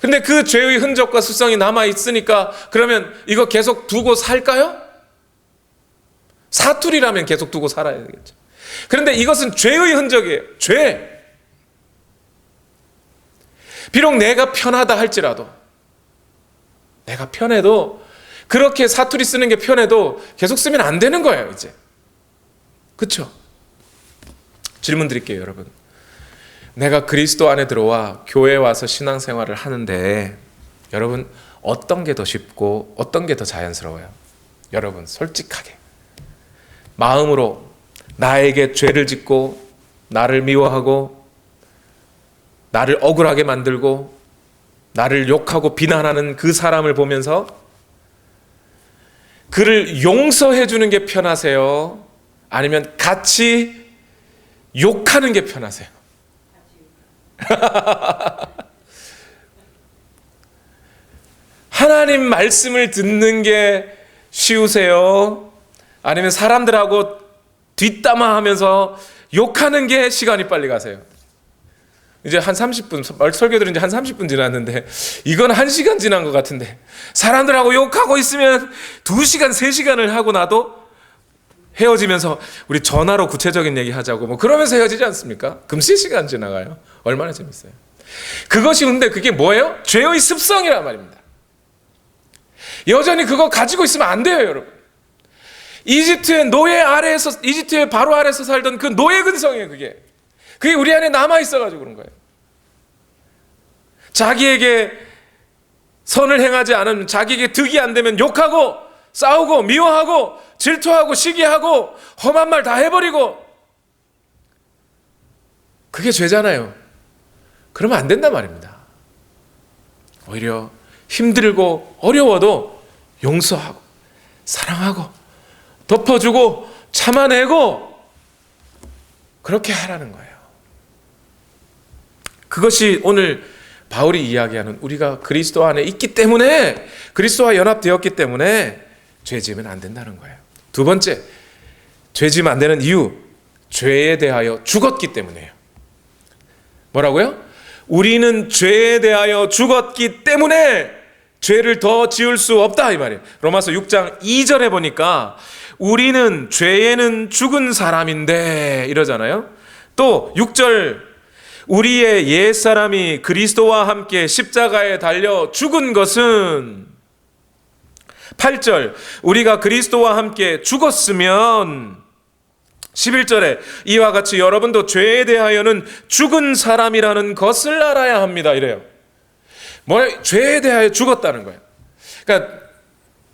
그런데 그 죄의 흔적과 습성이 남아 있으니까 그러면 이거 계속 두고 살까요? 사투리라면 계속 두고 살아야 되겠죠. 그런데 이것은 죄의 흔적이에요. 죄. 비록 내가 편하다 할지라도, 내가 편해도, 그렇게 사투리 쓰는 게 편해도 계속 쓰면 안 되는 거예요, 이제. 그렇죠? 질문 드릴게요, 여러분. 내가 그리스도 안에 들어와 교회에 와서 신앙생활을 하는데 여러분, 어떤 게 더 쉽고 어떤 게 더 자연스러워요? 여러분, 솔직하게 마음으로 나에게 죄를 짓고 나를 미워하고 나를 억울하게 만들고 나를 욕하고 비난하는 그 사람을 보면서 그를 용서해 주는 게 편하세요? 아니면 같이 욕하는 게 편하세요? 하나님 말씀을 듣는 게 쉬우세요? 아니면 사람들하고 뒷담화하면서 욕하는 게 시간이 빨리 가세요? 이제 한 30분, 설교 들은 지 한 30분 지났는데 이건 1시간 지난 것 같은데, 사람들하고 욕하고 있으면 2시간, 3시간을 하고 나도 헤어지면서 우리 전화로 구체적인 얘기 하자고 뭐 그러면서 헤어지지 않습니까? 금세 시간 지나가요. 얼마나 재밌어요. 그것이 근데 그게 뭐예요? 죄의 습성이란 말입니다. 여전히 그거 가지고 있으면 안 돼요, 여러분. 이집트의 노예 아래에서, 이집트의 바로 아래에서 살던 그 노예 근성이에요, 그게. 그게 우리 안에 남아 있어가지고 그런 거예요. 자기에게 선을 행하지 않으면, 자기에게 득이 안 되면 욕하고 싸우고 미워하고 질투하고 시기하고 험한 말 다 해버리고, 그게 죄잖아요. 그러면 안 된단 말입니다. 오히려 힘들고 어려워도 용서하고 사랑하고 덮어주고 참아내고 그렇게 하라는 거예요. 그것이 오늘 바울이 이야기하는, 우리가 그리스도 안에 있기 때문에, 그리스도와 연합되었기 때문에 죄 지으면 안 된다는 거예요. 두 번째, 죄 지으면 안 되는 이유, 죄에 대하여 죽었기 때문이에요. 뭐라고요? 우리는 죄에 대하여 죽었기 때문에 죄를 더 지을 수 없다 이 말이에요. 로마서 6장 2절에 보니까 우리는 죄에는 죽은 사람인데 이러잖아요. 또 6절 우리의 옛사람이 그리스도와 함께 십자가에 달려 죽은 것은 8절 우리가 그리스도와 함께 죽었으면 11절에 이와 같이 여러분도 죄에 대하여는 죽은 사람이라는 것을 알아야 합니다 이래요. 죄에 대하여 죽었다는 거예요. 그러니까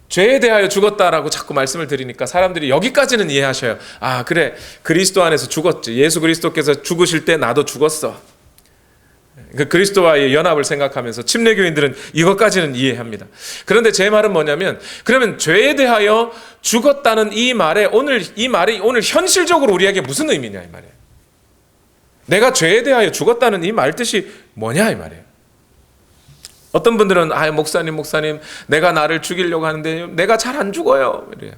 죄에 대하여 죽었다라고 자꾸 말씀을 드리니까 사람들이 여기까지는 이해하셔요. 아 그래 그리스도 안에서 죽었지. 예수 그리스도께서 죽으실 때 나도 죽었어. 그 그리스도와의 연합을 생각하면서 침례교인들은 이것까지는 이해합니다. 그런데 제 말은 뭐냐면 그러면 죄에 대하여 죽었다는 이 말이 오늘 현실적으로 우리에게 무슨 의미냐 이 말이에요. 내가 죄에 대하여 죽었다는 이 말 뜻이 뭐냐 이 말이에요. 어떤 분들은 목사님 내가 나를 죽이려고 하는데 내가 잘 안 죽어요 이래요.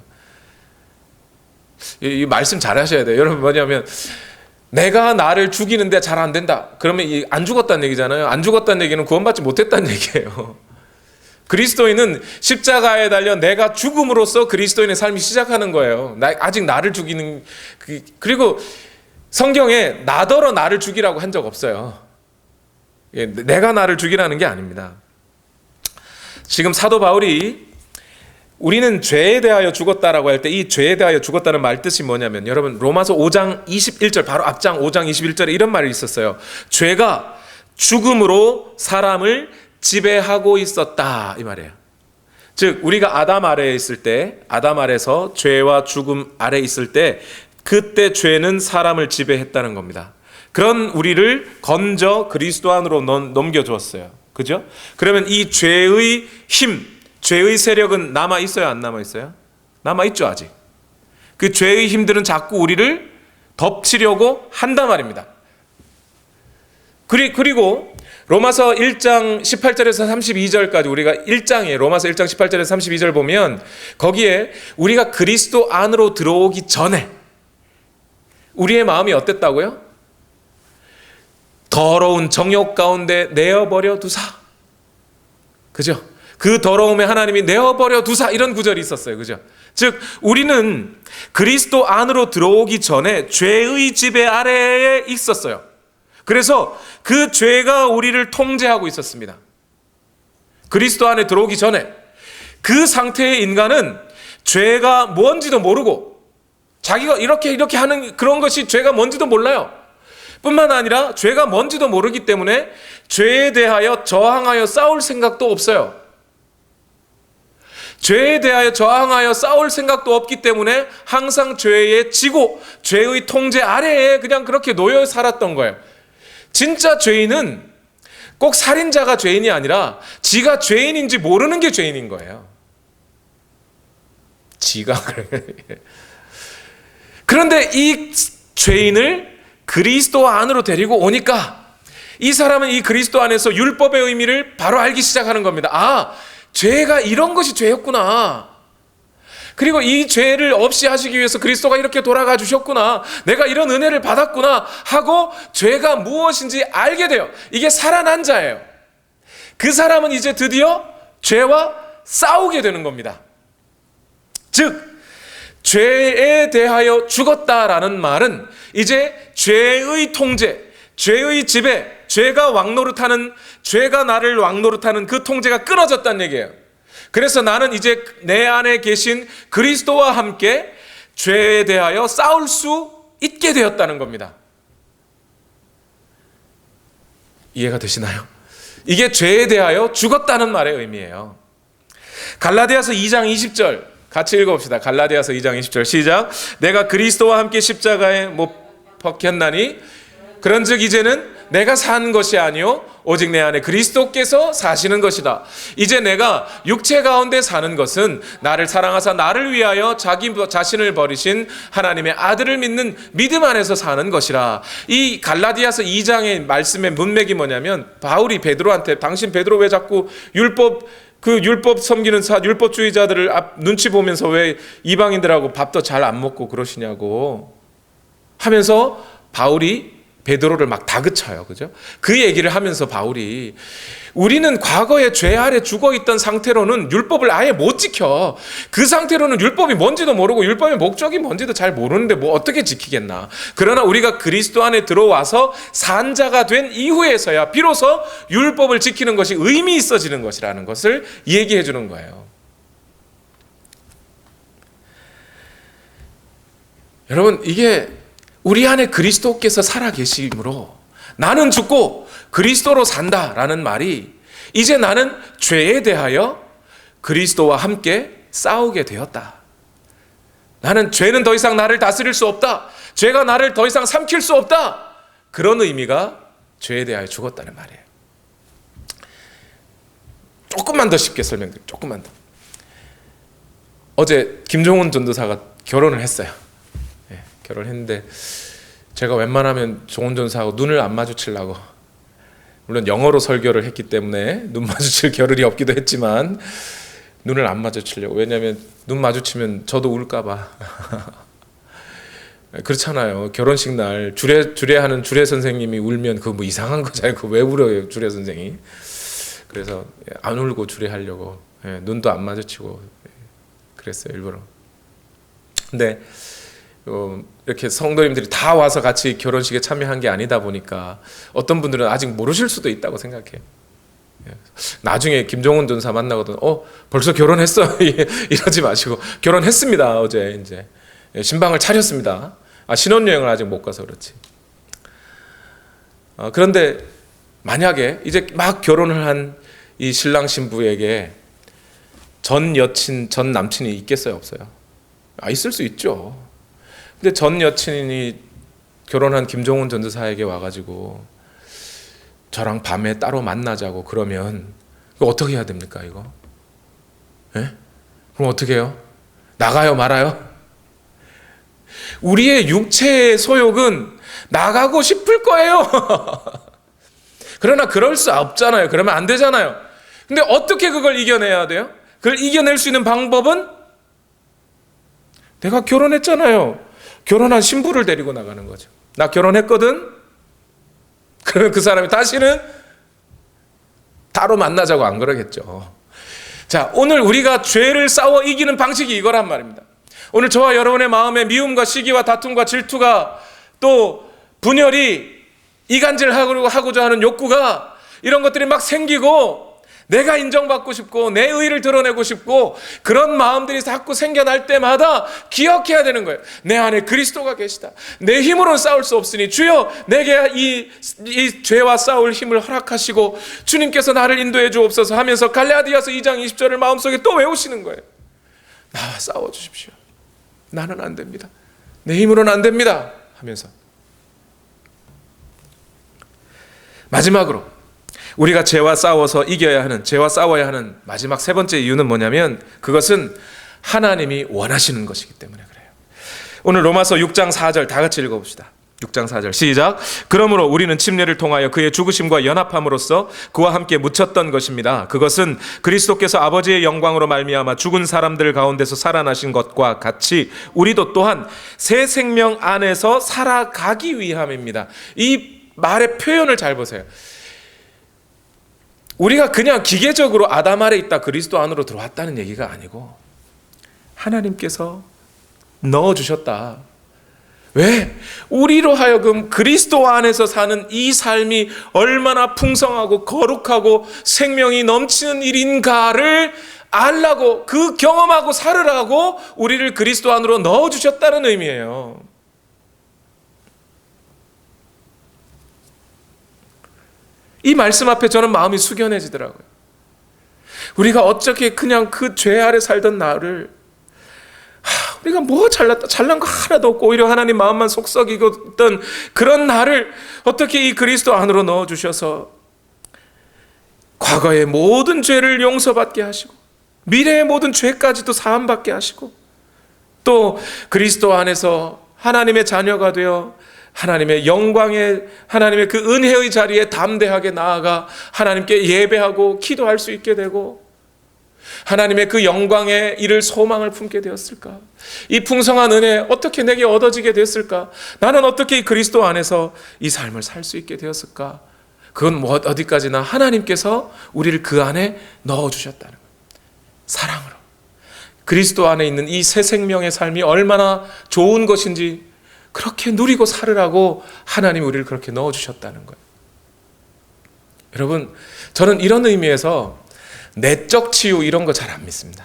이 말씀 잘 하셔야 돼요. 여러분 뭐냐면 내가 나를 죽이는데 잘 안 된다. 그러면 안 죽었다는 얘기잖아요. 안 죽었다는 얘기는 구원받지 못했다는 얘기예요. 그리스도인은 십자가에 달려 내가 죽음으로써 그리스도인의 삶이 시작하는 거예요. 아직 나를 죽이는 그리고 성경에 나더러 나를 죽이라고 한 적 없어요. 내가 나를 죽이라는 게 아닙니다. 지금 사도 바울이 우리는 죄에 대하여 죽었다라고 할 때 이 죄에 대하여 죽었다는 말 뜻이 뭐냐면 여러분 로마서 5장 21절 바로 앞장 5장 21절에 이런 말이 있었어요. 죄가 죽음으로 사람을 지배하고 있었다 이 말이에요. 즉 우리가 아담 아래에 있을 때 아담 아래에서 죄와 죽음 아래 있을 때 그때 죄는 사람을 지배했다는 겁니다. 그런 우리를 건져 그리스도 안으로 넘겨주었어요. 그죠? 그러면 이 죄의 힘 죄의 세력은 남아있어요? 안 남아있어요? 남아있죠 아직. 그 죄의 힘들은 자꾸 우리를 덮치려고 한단 말입니다. 그리고 로마서 1장 18절에서 32절까지 우리가 1장에 로마서 1장 18절에서 32절 보면 거기에 우리가 그리스도 안으로 들어오기 전에 우리의 마음이 어땠다고요? 더러운 정욕 가운데 내어버려 두사. 그죠? 그 더러움에 하나님이 내어버려 두사 이런 구절이 있었어요. 그죠? 즉 우리는 그리스도 안으로 들어오기 전에 죄의 지배 아래에 있었어요. 그래서 그 죄가 우리를 통제하고 있었습니다. 그리스도 안에 들어오기 전에 그 상태의 인간은 죄가 뭔지도 모르고 자기가 이렇게 하는 그런 것이 죄가 뭔지도 몰라요. 뿐만 아니라 죄가 뭔지도 모르기 때문에 죄에 대하여 저항하여 싸울 생각도 없어요. 죄에 대하여 저항하여 싸울 생각도 없기 때문에 항상 죄에 지고 죄의 통제 아래에 그냥 그렇게 놓여 살았던 거예요. 진짜 죄인은 꼭 살인자가 죄인이 아니라 지가 죄인인지 모르는 게 죄인인 거예요. 지가 그런데 이 죄인을 그리스도 안으로 데리고 오니까 이 사람은 이 그리스도 안에서 율법의 의미를 바로 알기 시작하는 겁니다. 아, 죄가 이런 것이 죄였구나. 그리고 이 죄를 없이 하시기 위해서 그리스도가 이렇게 돌아가 주셨구나. 내가 이런 은혜를 받았구나 하고 죄가 무엇인지 알게 돼요. 이게 살아난 자예요. 그 사람은 이제 드디어 죄와 싸우게 되는 겁니다. 즉 죄에 대하여 죽었다라는 말은 이제 죄의 통제, 죄의 지배, 죄가 나를 왕노릇하는 그 통제가 끊어졌다는 얘기예요. 그래서 나는 이제 내 안에 계신 그리스도와 함께 죄에 대하여 싸울 수 있게 되었다는 겁니다. 이해가 되시나요? 이게 죄에 대하여 죽었다는 말의 의미예요. 갈라디아서 2장 20절 같이 읽어봅시다. 갈라디아서 2장 20절 시작. 내가 그리스도와 함께 십자가에 못 박혔나니 그런즉 이제는 내가 사는 것이 아니요 오직 내 안에 그리스도께서 사시는 것이다. 이제 내가 육체 가운데 사는 것은 나를 사랑하사 나를 위하여 자기 자신을 버리신 하나님의 아들을 믿는 믿음 안에서 사는 것이라. 이 갈라디아서 2장의 말씀의 문맥이 뭐냐면 바울이 베드로한테 당신 베드로 왜 자꾸 율법 섬기는 율법주의자들을 눈치 보면서 왜 이방인들하고 밥도 잘 안 먹고 그러시냐고 하면서 바울이 베드로를 막 다그쳐요. 그죠? 그 얘기를 하면서 바울이 우리는 과거에 죄 아래 죽어 있던 상태로는 율법을 아예 못 지켜. 그 상태로는 율법이 뭔지도 모르고 율법의 목적이 뭔지도 잘 모르는데 뭐 어떻게 지키겠나. 그러나 우리가 그리스도 안에 들어와서 산자가 된 이후에서야 비로소 율법을 지키는 것이 의미 있어지는 것이라는 것을 얘기해 주는 거예요. 여러분, 이게 우리 안에 그리스도께서 살아계심으로 나는 죽고 그리스도로 산다라는 말이 이제 나는 죄에 대하여 그리스도와 함께 싸우게 되었다. 나는 죄는 더 이상 나를 다스릴 수 없다. 죄가 나를 더 이상 삼킬 수 없다. 그런 의미가 죄에 대하여 죽었다는 말이에요. 조금만 더 쉽게 설명드릴게요. 조금만 더. 어제 김종훈 전도사가 결혼을 했어요. 결혼했는데 제가 웬만하면 종훈 전사하고 눈을 안 마주치려고, 물론 영어로 설교를 했기 때문에 눈 마주칠 겨를이 없기도 했지만 눈을 안 마주치려고. 왜냐하면 눈 마주치면 저도 울까 봐. 그렇잖아요. 결혼식 날 주례하는 주례 선생님이 울면 그거 뭐 이상한 거잖아요. 그거 왜 울어요, 주례 선생이. 그래서 안 울고 주례하려고 눈도 안 마주치고 그랬어요, 일부러. 근데 이렇게 성도님들이 다 와서 같이 결혼식에 참여한 게 아니다 보니까 어떤 분들은 아직 모르실 수도 있다고 생각해요. 나중에 김종훈 전사 만나거든, 벌써 결혼했어? 이러지 마시고, 결혼했습니다. 어제 이제 신방을 차렸습니다. 신혼여행을 아직 못 가서 그렇지. 그런데 만약에 이제 막 결혼을 한 이 신랑 신부에게 전 여친, 전 남친이 있겠어요, 없어요? 있을 수 있죠. 근데 전 여친이 결혼한 김종훈 전도사에게 와가지고 저랑 밤에 따로 만나자고 그러면 그거 어떻게 해야 됩니까, 이거? 예? 그럼 어떻게 해요? 나가요, 말아요? 우리의 육체의 소욕은 나가고 싶을 거예요. 그러나 그럴 수 없잖아요. 그러면 안 되잖아요. 근데 어떻게 그걸 이겨내야 돼요? 그걸 이겨낼 수 있는 방법은 내가 결혼했잖아요. 결혼한 신부를 데리고 나가는 거죠. 나 결혼했거든? 그러면 그 사람이 다시는 따로 만나자고 안 그러겠죠. 자, 오늘 우리가 죄를 싸워 이기는 방식이 이거란 말입니다. 오늘 저와 여러분의 마음에 미움과 시기와 다툼과 질투가 또 분열이 이간질하고자 하는 욕구가 이런 것들이 막 생기고 내가 인정받고 싶고 내 의의를 드러내고 싶고 그런 마음들이 자꾸 생겨날 때마다 기억해야 되는 거예요. 내 안에 그리스도가 계시다. 내 힘으로는 싸울 수 없으니 주여 내게 이 죄와 싸울 힘을 허락하시고 주님께서 나를 인도해 주옵소서 하면서 갈라디아서 2장 20절을 마음속에 또 외우시는 거예요. 나와 싸워 주십시오. 나는 안 됩니다. 내 힘으로는 안 됩니다. 하면서 마지막으로 우리가 죄와 싸워야 하는 마지막 세 번째 이유는 뭐냐면 그것은 하나님이 원하시는 것이기 때문에 그래요. 오늘 로마서 6장 4절 다 같이 읽어봅시다. 6장 4절 시작. 그러므로 우리는 침례를 통하여 그의 죽으심과 연합함으로써 그와 함께 묻혔던 것입니다. 그것은 그리스도께서 아버지의 영광으로 말미암아 죽은 사람들 가운데서 살아나신 것과 같이 우리도 또한 새 생명 안에서 살아가기 위함입니다. 이 말의 표현을 잘 보세요. 우리가 그냥 기계적으로 아담 아래 있다 그리스도 안으로 들어왔다는 얘기가 아니고 하나님께서 넣어주셨다. 왜? 우리로 하여금 그리스도 안에서 사는 이 삶이 얼마나 풍성하고 거룩하고 생명이 넘치는 일인가를 알라고, 그 경험하고 살으라고 우리를 그리스도 안으로 넣어주셨다는 의미예요. 이 말씀 앞에 저는 마음이 숙연해지더라고요. 우리가 어떻게 그냥 그 죄 아래 살던 나를 우리가 뭐 잘난 거 하나도 없고 오히려 하나님 마음만 속썩이고 있던 그런 나를 어떻게 이 그리스도 안으로 넣어주셔서 과거의 모든 죄를 용서받게 하시고 미래의 모든 죄까지도 사함받게 하시고 또 그리스도 안에서 하나님의 자녀가 되어 하나님의 영광의 하나님의 그 은혜의 자리에 담대하게 나아가 하나님께 예배하고 기도할 수 있게 되고 하나님의 그 영광에 이를 소망을 품게 되었을까? 이 풍성한 은혜 어떻게 내게 얻어지게 됐을까? 나는 어떻게 이 그리스도 안에서 이 삶을 살 수 있게 되었을까? 그건 뭐 어디까지나 하나님께서 우리를 그 안에 넣어주셨다는 거예요. 사랑으로. 그리스도 안에 있는 이 새 생명의 삶이 얼마나 좋은 것인지 그렇게 누리고 살으라고 하나님이 우리를 그렇게 넣어주셨다는 거예요. 여러분, 저는 이런 의미에서 내적 치유 이런 거 잘 안 믿습니다.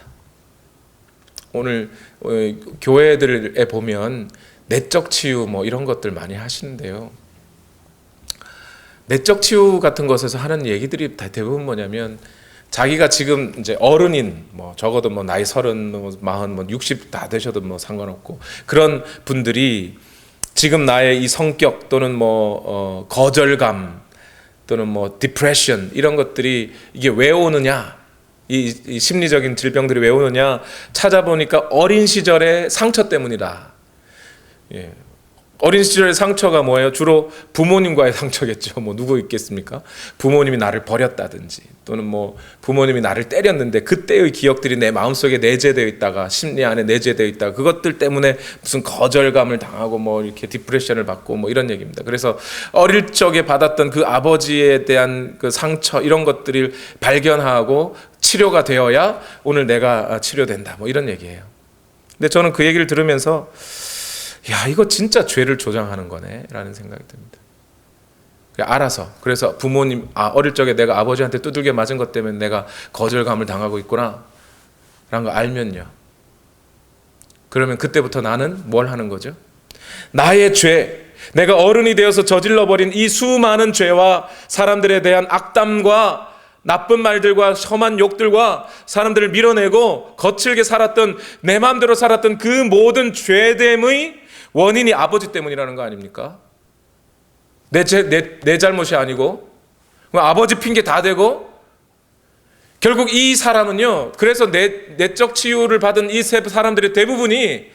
오늘 교회들에 보면 내적 치유 뭐 이런 것들 많이 하시는데요. 내적 치유 같은 것에서 하는 얘기들이 다 대부분 뭐냐면 자기가 지금 이제 어른인 뭐 적어도 뭐 나이 30, 40, 60 다 되셔도 뭐 상관없고 그런 분들이 지금 나의 이 성격 또는 뭐 거절감 또는 뭐 디프레션 이런 것들이 이게 왜 오느냐, 이 심리적인 질병들이 왜 오느냐 찾아보니까 어린 시절의 상처 때문이다. 예. 어린 시절의 상처가 뭐예요? 주로 부모님과의 상처겠죠. 뭐 누구 있겠습니까? 부모님이 나를 버렸다든지 또는 뭐 부모님이 나를 때렸는데 그때의 기억들이 내 마음속에 내재되어 있다가 심리 안에 내재되어 있다가 그것들 때문에 무슨 거절감을 당하고 뭐 이렇게 디프레션을 받고 뭐 이런 얘기입니다. 그래서 어릴 적에 받았던 그 아버지에 대한 그 상처 이런 것들을 발견하고 치료가 되어야 오늘 내가 치료된다. 뭐 이런 얘기예요. 근데 저는 그 얘기를 들으면서 야, 이거 진짜 죄를 조장하는 거네 라는 생각이 듭니다. 알아서, 그래서 부모님, 어릴 적에 내가 아버지한테 두들겨 맞은 것 때문에 내가 거절감을 당하고 있구나 라는 거 알면요, 그러면 그때부터 나는 뭘 하는 거죠? 나의 죄, 내가 어른이 되어서 저질러버린 이 수많은 죄와 사람들에 대한 악담과 나쁜 말들과 험한 욕들과 사람들을 밀어내고 거칠게 살았던, 내 마음대로 살았던 그 모든 죄됨의 원인이 아버지 때문이라는 거 아닙니까? 내 잘못이 아니고 아버지 핑계 다 대고 결국 이 사람은요, 그래서 내적 치유를 받은 이 세 사람들의 대부분이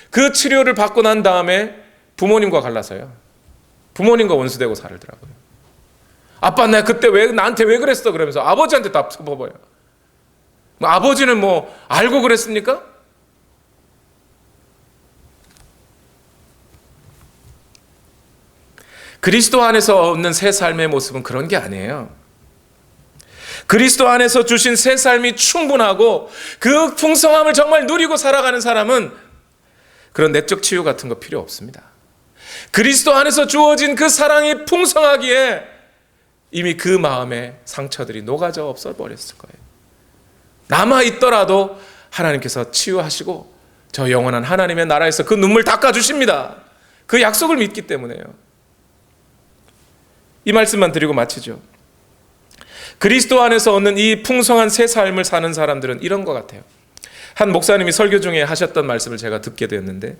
그 치료를 받고 난 다음에 부모님과 갈라서요, 부모님과 원수되고 살더라고요. 아빠 내가 그때 나한테 왜 그랬어? 그러면서 아버지한테 다 쳐버려요. 아버지는 뭐 알고 그랬습니까? 그리스도 안에서 얻는 새 삶의 모습은 그런 게 아니에요. 그리스도 안에서 주신 새 삶이 충분하고 그 풍성함을 정말 누리고 살아가는 사람은 그런 내적 치유 같은 거 필요 없습니다. 그리스도 안에서 주어진 그 사랑이 풍성하기에 이미 그 마음의 상처들이 녹아져 없어버렸을 거예요. 남아있더라도 하나님께서 치유하시고 저 영원한 하나님의 나라에서 그 눈물 닦아주십니다. 그 약속을 믿기 때문에요. 이 말씀만 드리고 마치죠. 그리스도 안에서 얻는 이 풍성한 새 삶을 사는 사람들은 이런 것 같아요. 한 목사님이 설교 중에 하셨던 말씀을 제가 듣게 되었는데,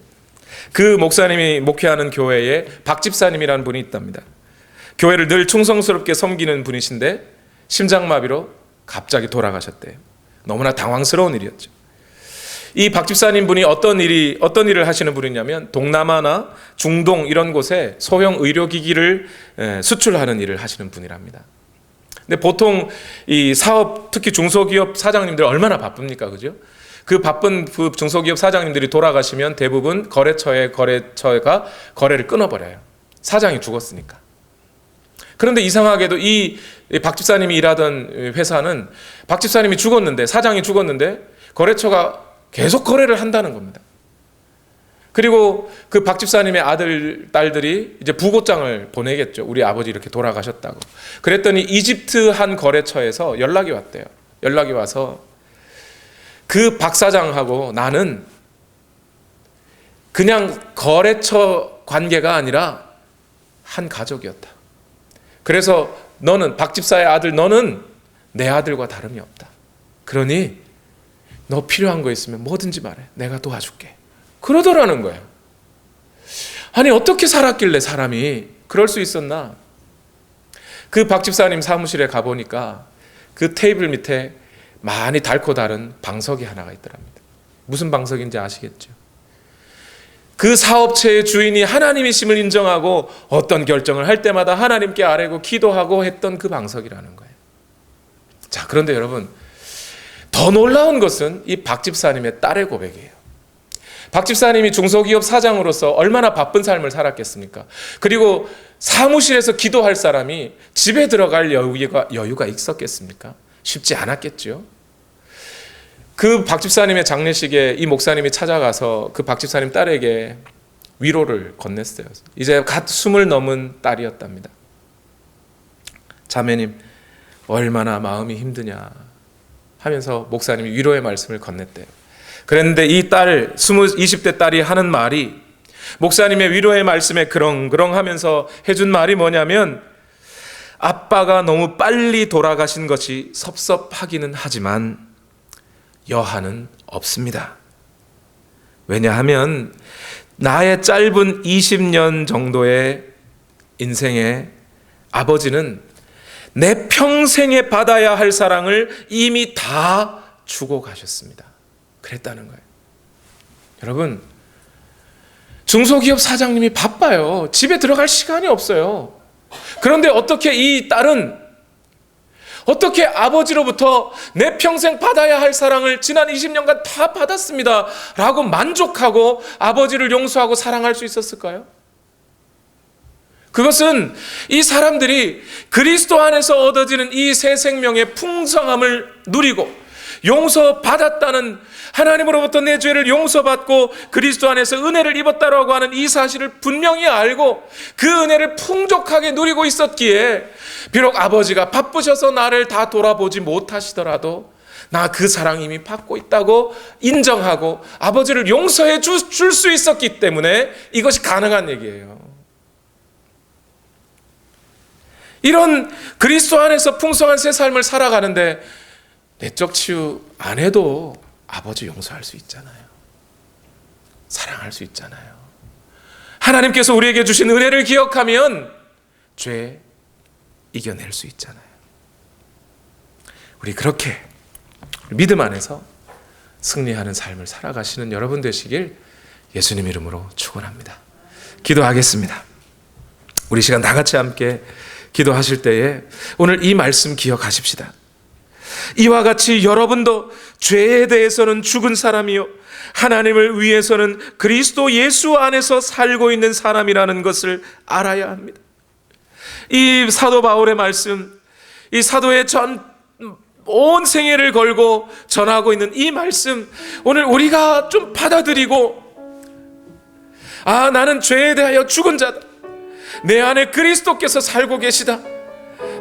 그 목사님이 목회하는 교회에 박 집사님이라는 분이 있답니다. 교회를 늘 충성스럽게 섬기는 분이신데 심장마비로 갑자기 돌아가셨대요. 너무나 당황스러운 일이었죠. 이 박 집사님 분이 어떤 일을 하시는 분이냐면 동남아나 중동 이런 곳에 소형 의료기기를 수출하는 일을 하시는 분이랍니다. 근데 보통 이 사업, 특히 중소기업 사장님들 얼마나 바쁩니까, 그죠? 그 바쁜 그 중소기업 사장님들이 돌아가시면 대부분 거래처가 거래를 끊어버려요. 사장이 죽었으니까. 그런데 이상하게도 이 박 집사님이 일하던 회사는 박 집사님이 죽었는데, 사장이 죽었는데 거래처가 계속 거래를 한다는 겁니다. 그리고 그 박 집사님의 아들, 딸들이 이제 부고장을 보내겠죠. 우리 아버지 이렇게 돌아가셨다고. 그랬더니 이집트 한 거래처에서 연락이 왔대요. 연락이 와서 그 박 사장하고 나는 그냥 거래처 관계가 아니라 한 가족이었다. 그래서 너는, 박 집사의 아들, 너는 내 아들과 다름이 없다. 그러니 너 필요한 거 있으면 뭐든지 말해. 내가 도와줄게. 그러더라는 거예요. 아니 어떻게 살았길래 사람이 그럴 수 있었나? 그 박 집사님 사무실에 가보니까 그 테이블 밑에 많이 닳고 다른 방석이 하나가 있더랍니다. 무슨 방석인지 아시겠죠? 그 사업체의 주인이 하나님이심을 인정하고 어떤 결정을 할 때마다 하나님께 아뢰고 기도하고 했던 그 방석이라는 거예요. 자, 그런데 여러분, 더 놀라운 것은 이 박 집사님의 딸의 고백이에요. 박 집사님이 중소기업 사장으로서 얼마나 바쁜 삶을 살았겠습니까? 그리고 사무실에서 기도할 사람이 집에 들어갈 여유가 있었겠습니까? 쉽지 않았겠죠. 그 박 집사님의 장례식에 이 목사님이 찾아가서 그 박 집사님 딸에게 위로를 건넸어요. 이제 갓 20 넘은 딸이었답니다. 자매님, 얼마나 마음이 힘드냐 하면서 목사님이 위로의 말씀을 건넸대요. 그런데 이 딸, 20대 딸이 하는 말이, 목사님의 위로의 말씀에 그렁그렁하면서 해준 말이 뭐냐면, 아빠가 너무 빨리 돌아가신 것이 섭섭하기는 하지만 여한은 없습니다. 왜냐하면 나의 짧은 20년 정도의 인생에 아버지는 내 평생에 받아야 할 사랑을 이미 다 주고 가셨습니다. 그랬다는 거예요. 여러분, 중소기업 사장님이 바빠요. 집에 들어갈 시간이 없어요. 그런데 어떻게 이 딸은 어떻게 아버지로부터 내 평생 받아야 할 사랑을 지난 20년간 다 받았습니다 라고 만족하고 아버지를 용서하고 사랑할 수 있었을까요? 그것은 이 사람들이 그리스도 안에서 얻어지는 이 새 생명의 풍성함을 누리고 용서받았다는, 하나님으로부터 내 죄를 용서받고 그리스도 안에서 은혜를 입었다라고 하는 이 사실을 분명히 알고 그 은혜를 풍족하게 누리고 있었기에, 비록 아버지가 바쁘셔서 나를 다 돌아보지 못하시더라도 나 그 사랑 이미 받고 있다고 인정하고 아버지를 용서해 줄 수 있었기 때문에 이것이 가능한 얘기예요. 이런 그리스도 안에서 풍성한 새 삶을 살아가는데 내적 치유 안 해도 아버지 용서할 수 있잖아요. 사랑할 수 있잖아요. 하나님께서 우리에게 주신 은혜를 기억하면 죄 이겨낼 수 있잖아요. 우리 그렇게 믿음 안에서 승리하는 삶을 살아가시는 여러분 되시길 예수님 이름으로 축원합니다. 기도하겠습니다. 우리 시간 다 같이 함께 기도하실 때에 오늘 이 말씀 기억하십시다. 이와 같이 여러분도 죄에 대해서는 죽은 사람이요 하나님을 위해서는 그리스도 예수 안에서 살고 있는 사람이라는 것을 알아야 합니다. 이 사도 바울의 말씀, 이 사도의 온 생애를 걸고 전하고 있는 이 말씀, 오늘 우리가 좀 받아들이고, 나는 죄에 대하여 죽은 자다. 내 안에 그리스도께서 살고 계시다.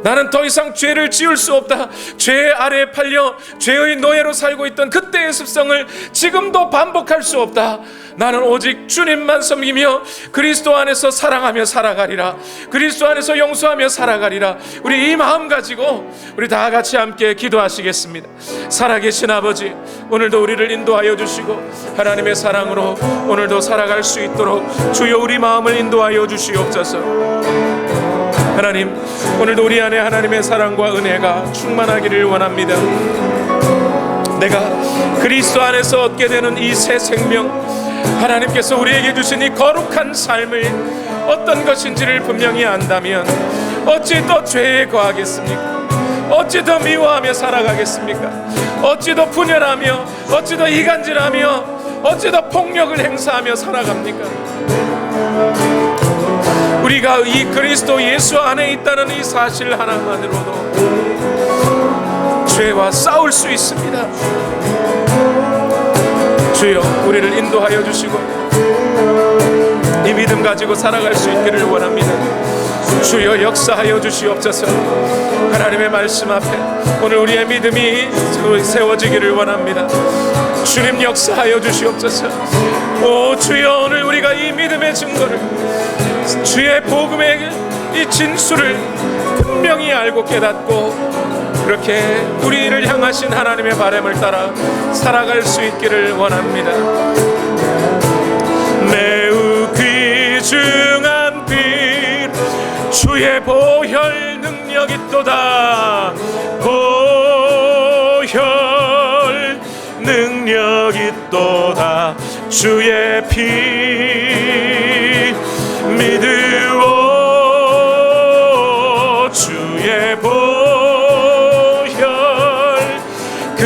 나는 더 이상 죄를 지을 수 없다. 죄 아래에 팔려 죄의 노예로 살고 있던 그때의 습성을 지금도 반복할 수 없다. 나는 오직 주님만 섬기며 그리스도 안에서 사랑하며 살아가리라. 그리스도 안에서 용서하며 살아가리라. 우리 이 마음 가지고 우리 다 같이 함께 기도하시겠습니다. 살아계신 아버지, 오늘도 우리를 인도하여 주시고 하나님의 사랑으로 오늘도 살아갈 수 있도록 주여 우리 마음을 인도하여 주시옵소서. 하나님, 오늘도 우리 안에 하나님의 사랑과 은혜가 충만하기를 원합니다. 내가 그리스도 안에서 얻게 되는 이 새 생명, 하나님께서 우리에게 주신 이 거룩한 삶을 어떤 것인지를 분명히 안다면 어찌 더 죄에 거하겠습니까? 어찌 더 미워하며 살아가겠습니까? 어찌 더 분열하며, 어찌 더 이간질하며, 어찌 더 폭력을 행사하며 살아갑니까? 우리가 이 그리스도 예수 안에 있다는 이 사실 하나만으로도 죄와 싸울 수 있습니다. 주여, 우리를 인도하여 주시고 이 믿음 가지고 살아갈 수 있기를 원합니다. 주여, 역사하여 주시옵소서. 하나님의 말씀 앞에 오늘 우리의 믿음이 세워지기를 원합니다. 주님, 역사하여 주시옵소서. 오 주여, 오늘 우리가 이 믿음의 증거를, 주의 복음의 이 진수를 분명히 알고 깨닫고 그렇게 우리를 향하신 하나님의 바람을 따라 살아갈 수 있기를 원합니다. 매우 귀중한 빛, 주의 보혈 능력이 있도다. 보혈 능력이 있도다. 주의 피 믿으오. 주의 보혈 그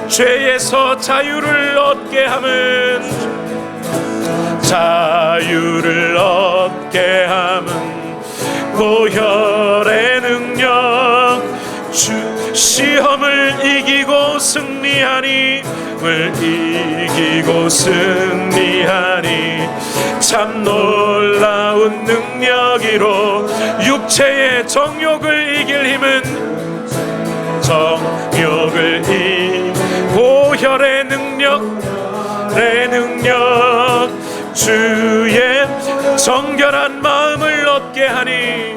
죄에서 자유를 얻게 함은 보혈의 능력 시험을 이기고 승리하니 참 놀라운 능력이로 육체의 정욕을 이길 힘은 보혈의 능력 주의 정결한 마음을 얻게 하니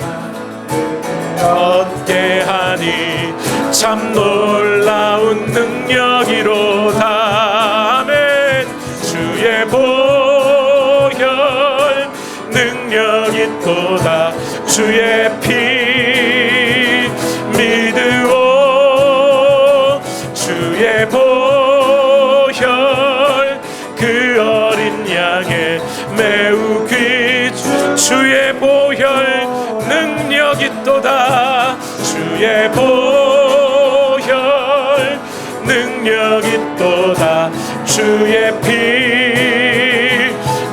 참 놀라운 능력이로다. 아멘. 주의 보혈 능력 있도다. 주의 피 믿으오. 주의 보혈 그 어린 양의 매우 주의 보혈 능력 있도다. 주의 보혈 능력 있도다. 주의 피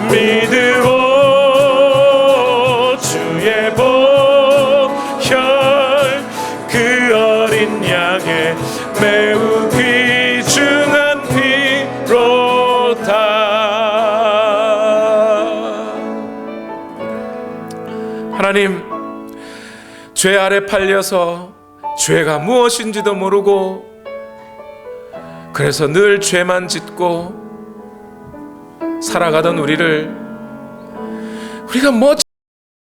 믿으오. 주의 보혈 그 어린 양의 매우 귀중한 피로다. 하나님, 죄 아래 팔려서 죄가 무엇인지도 모르고 그래서 늘 죄만 짓고 살아가던 우리가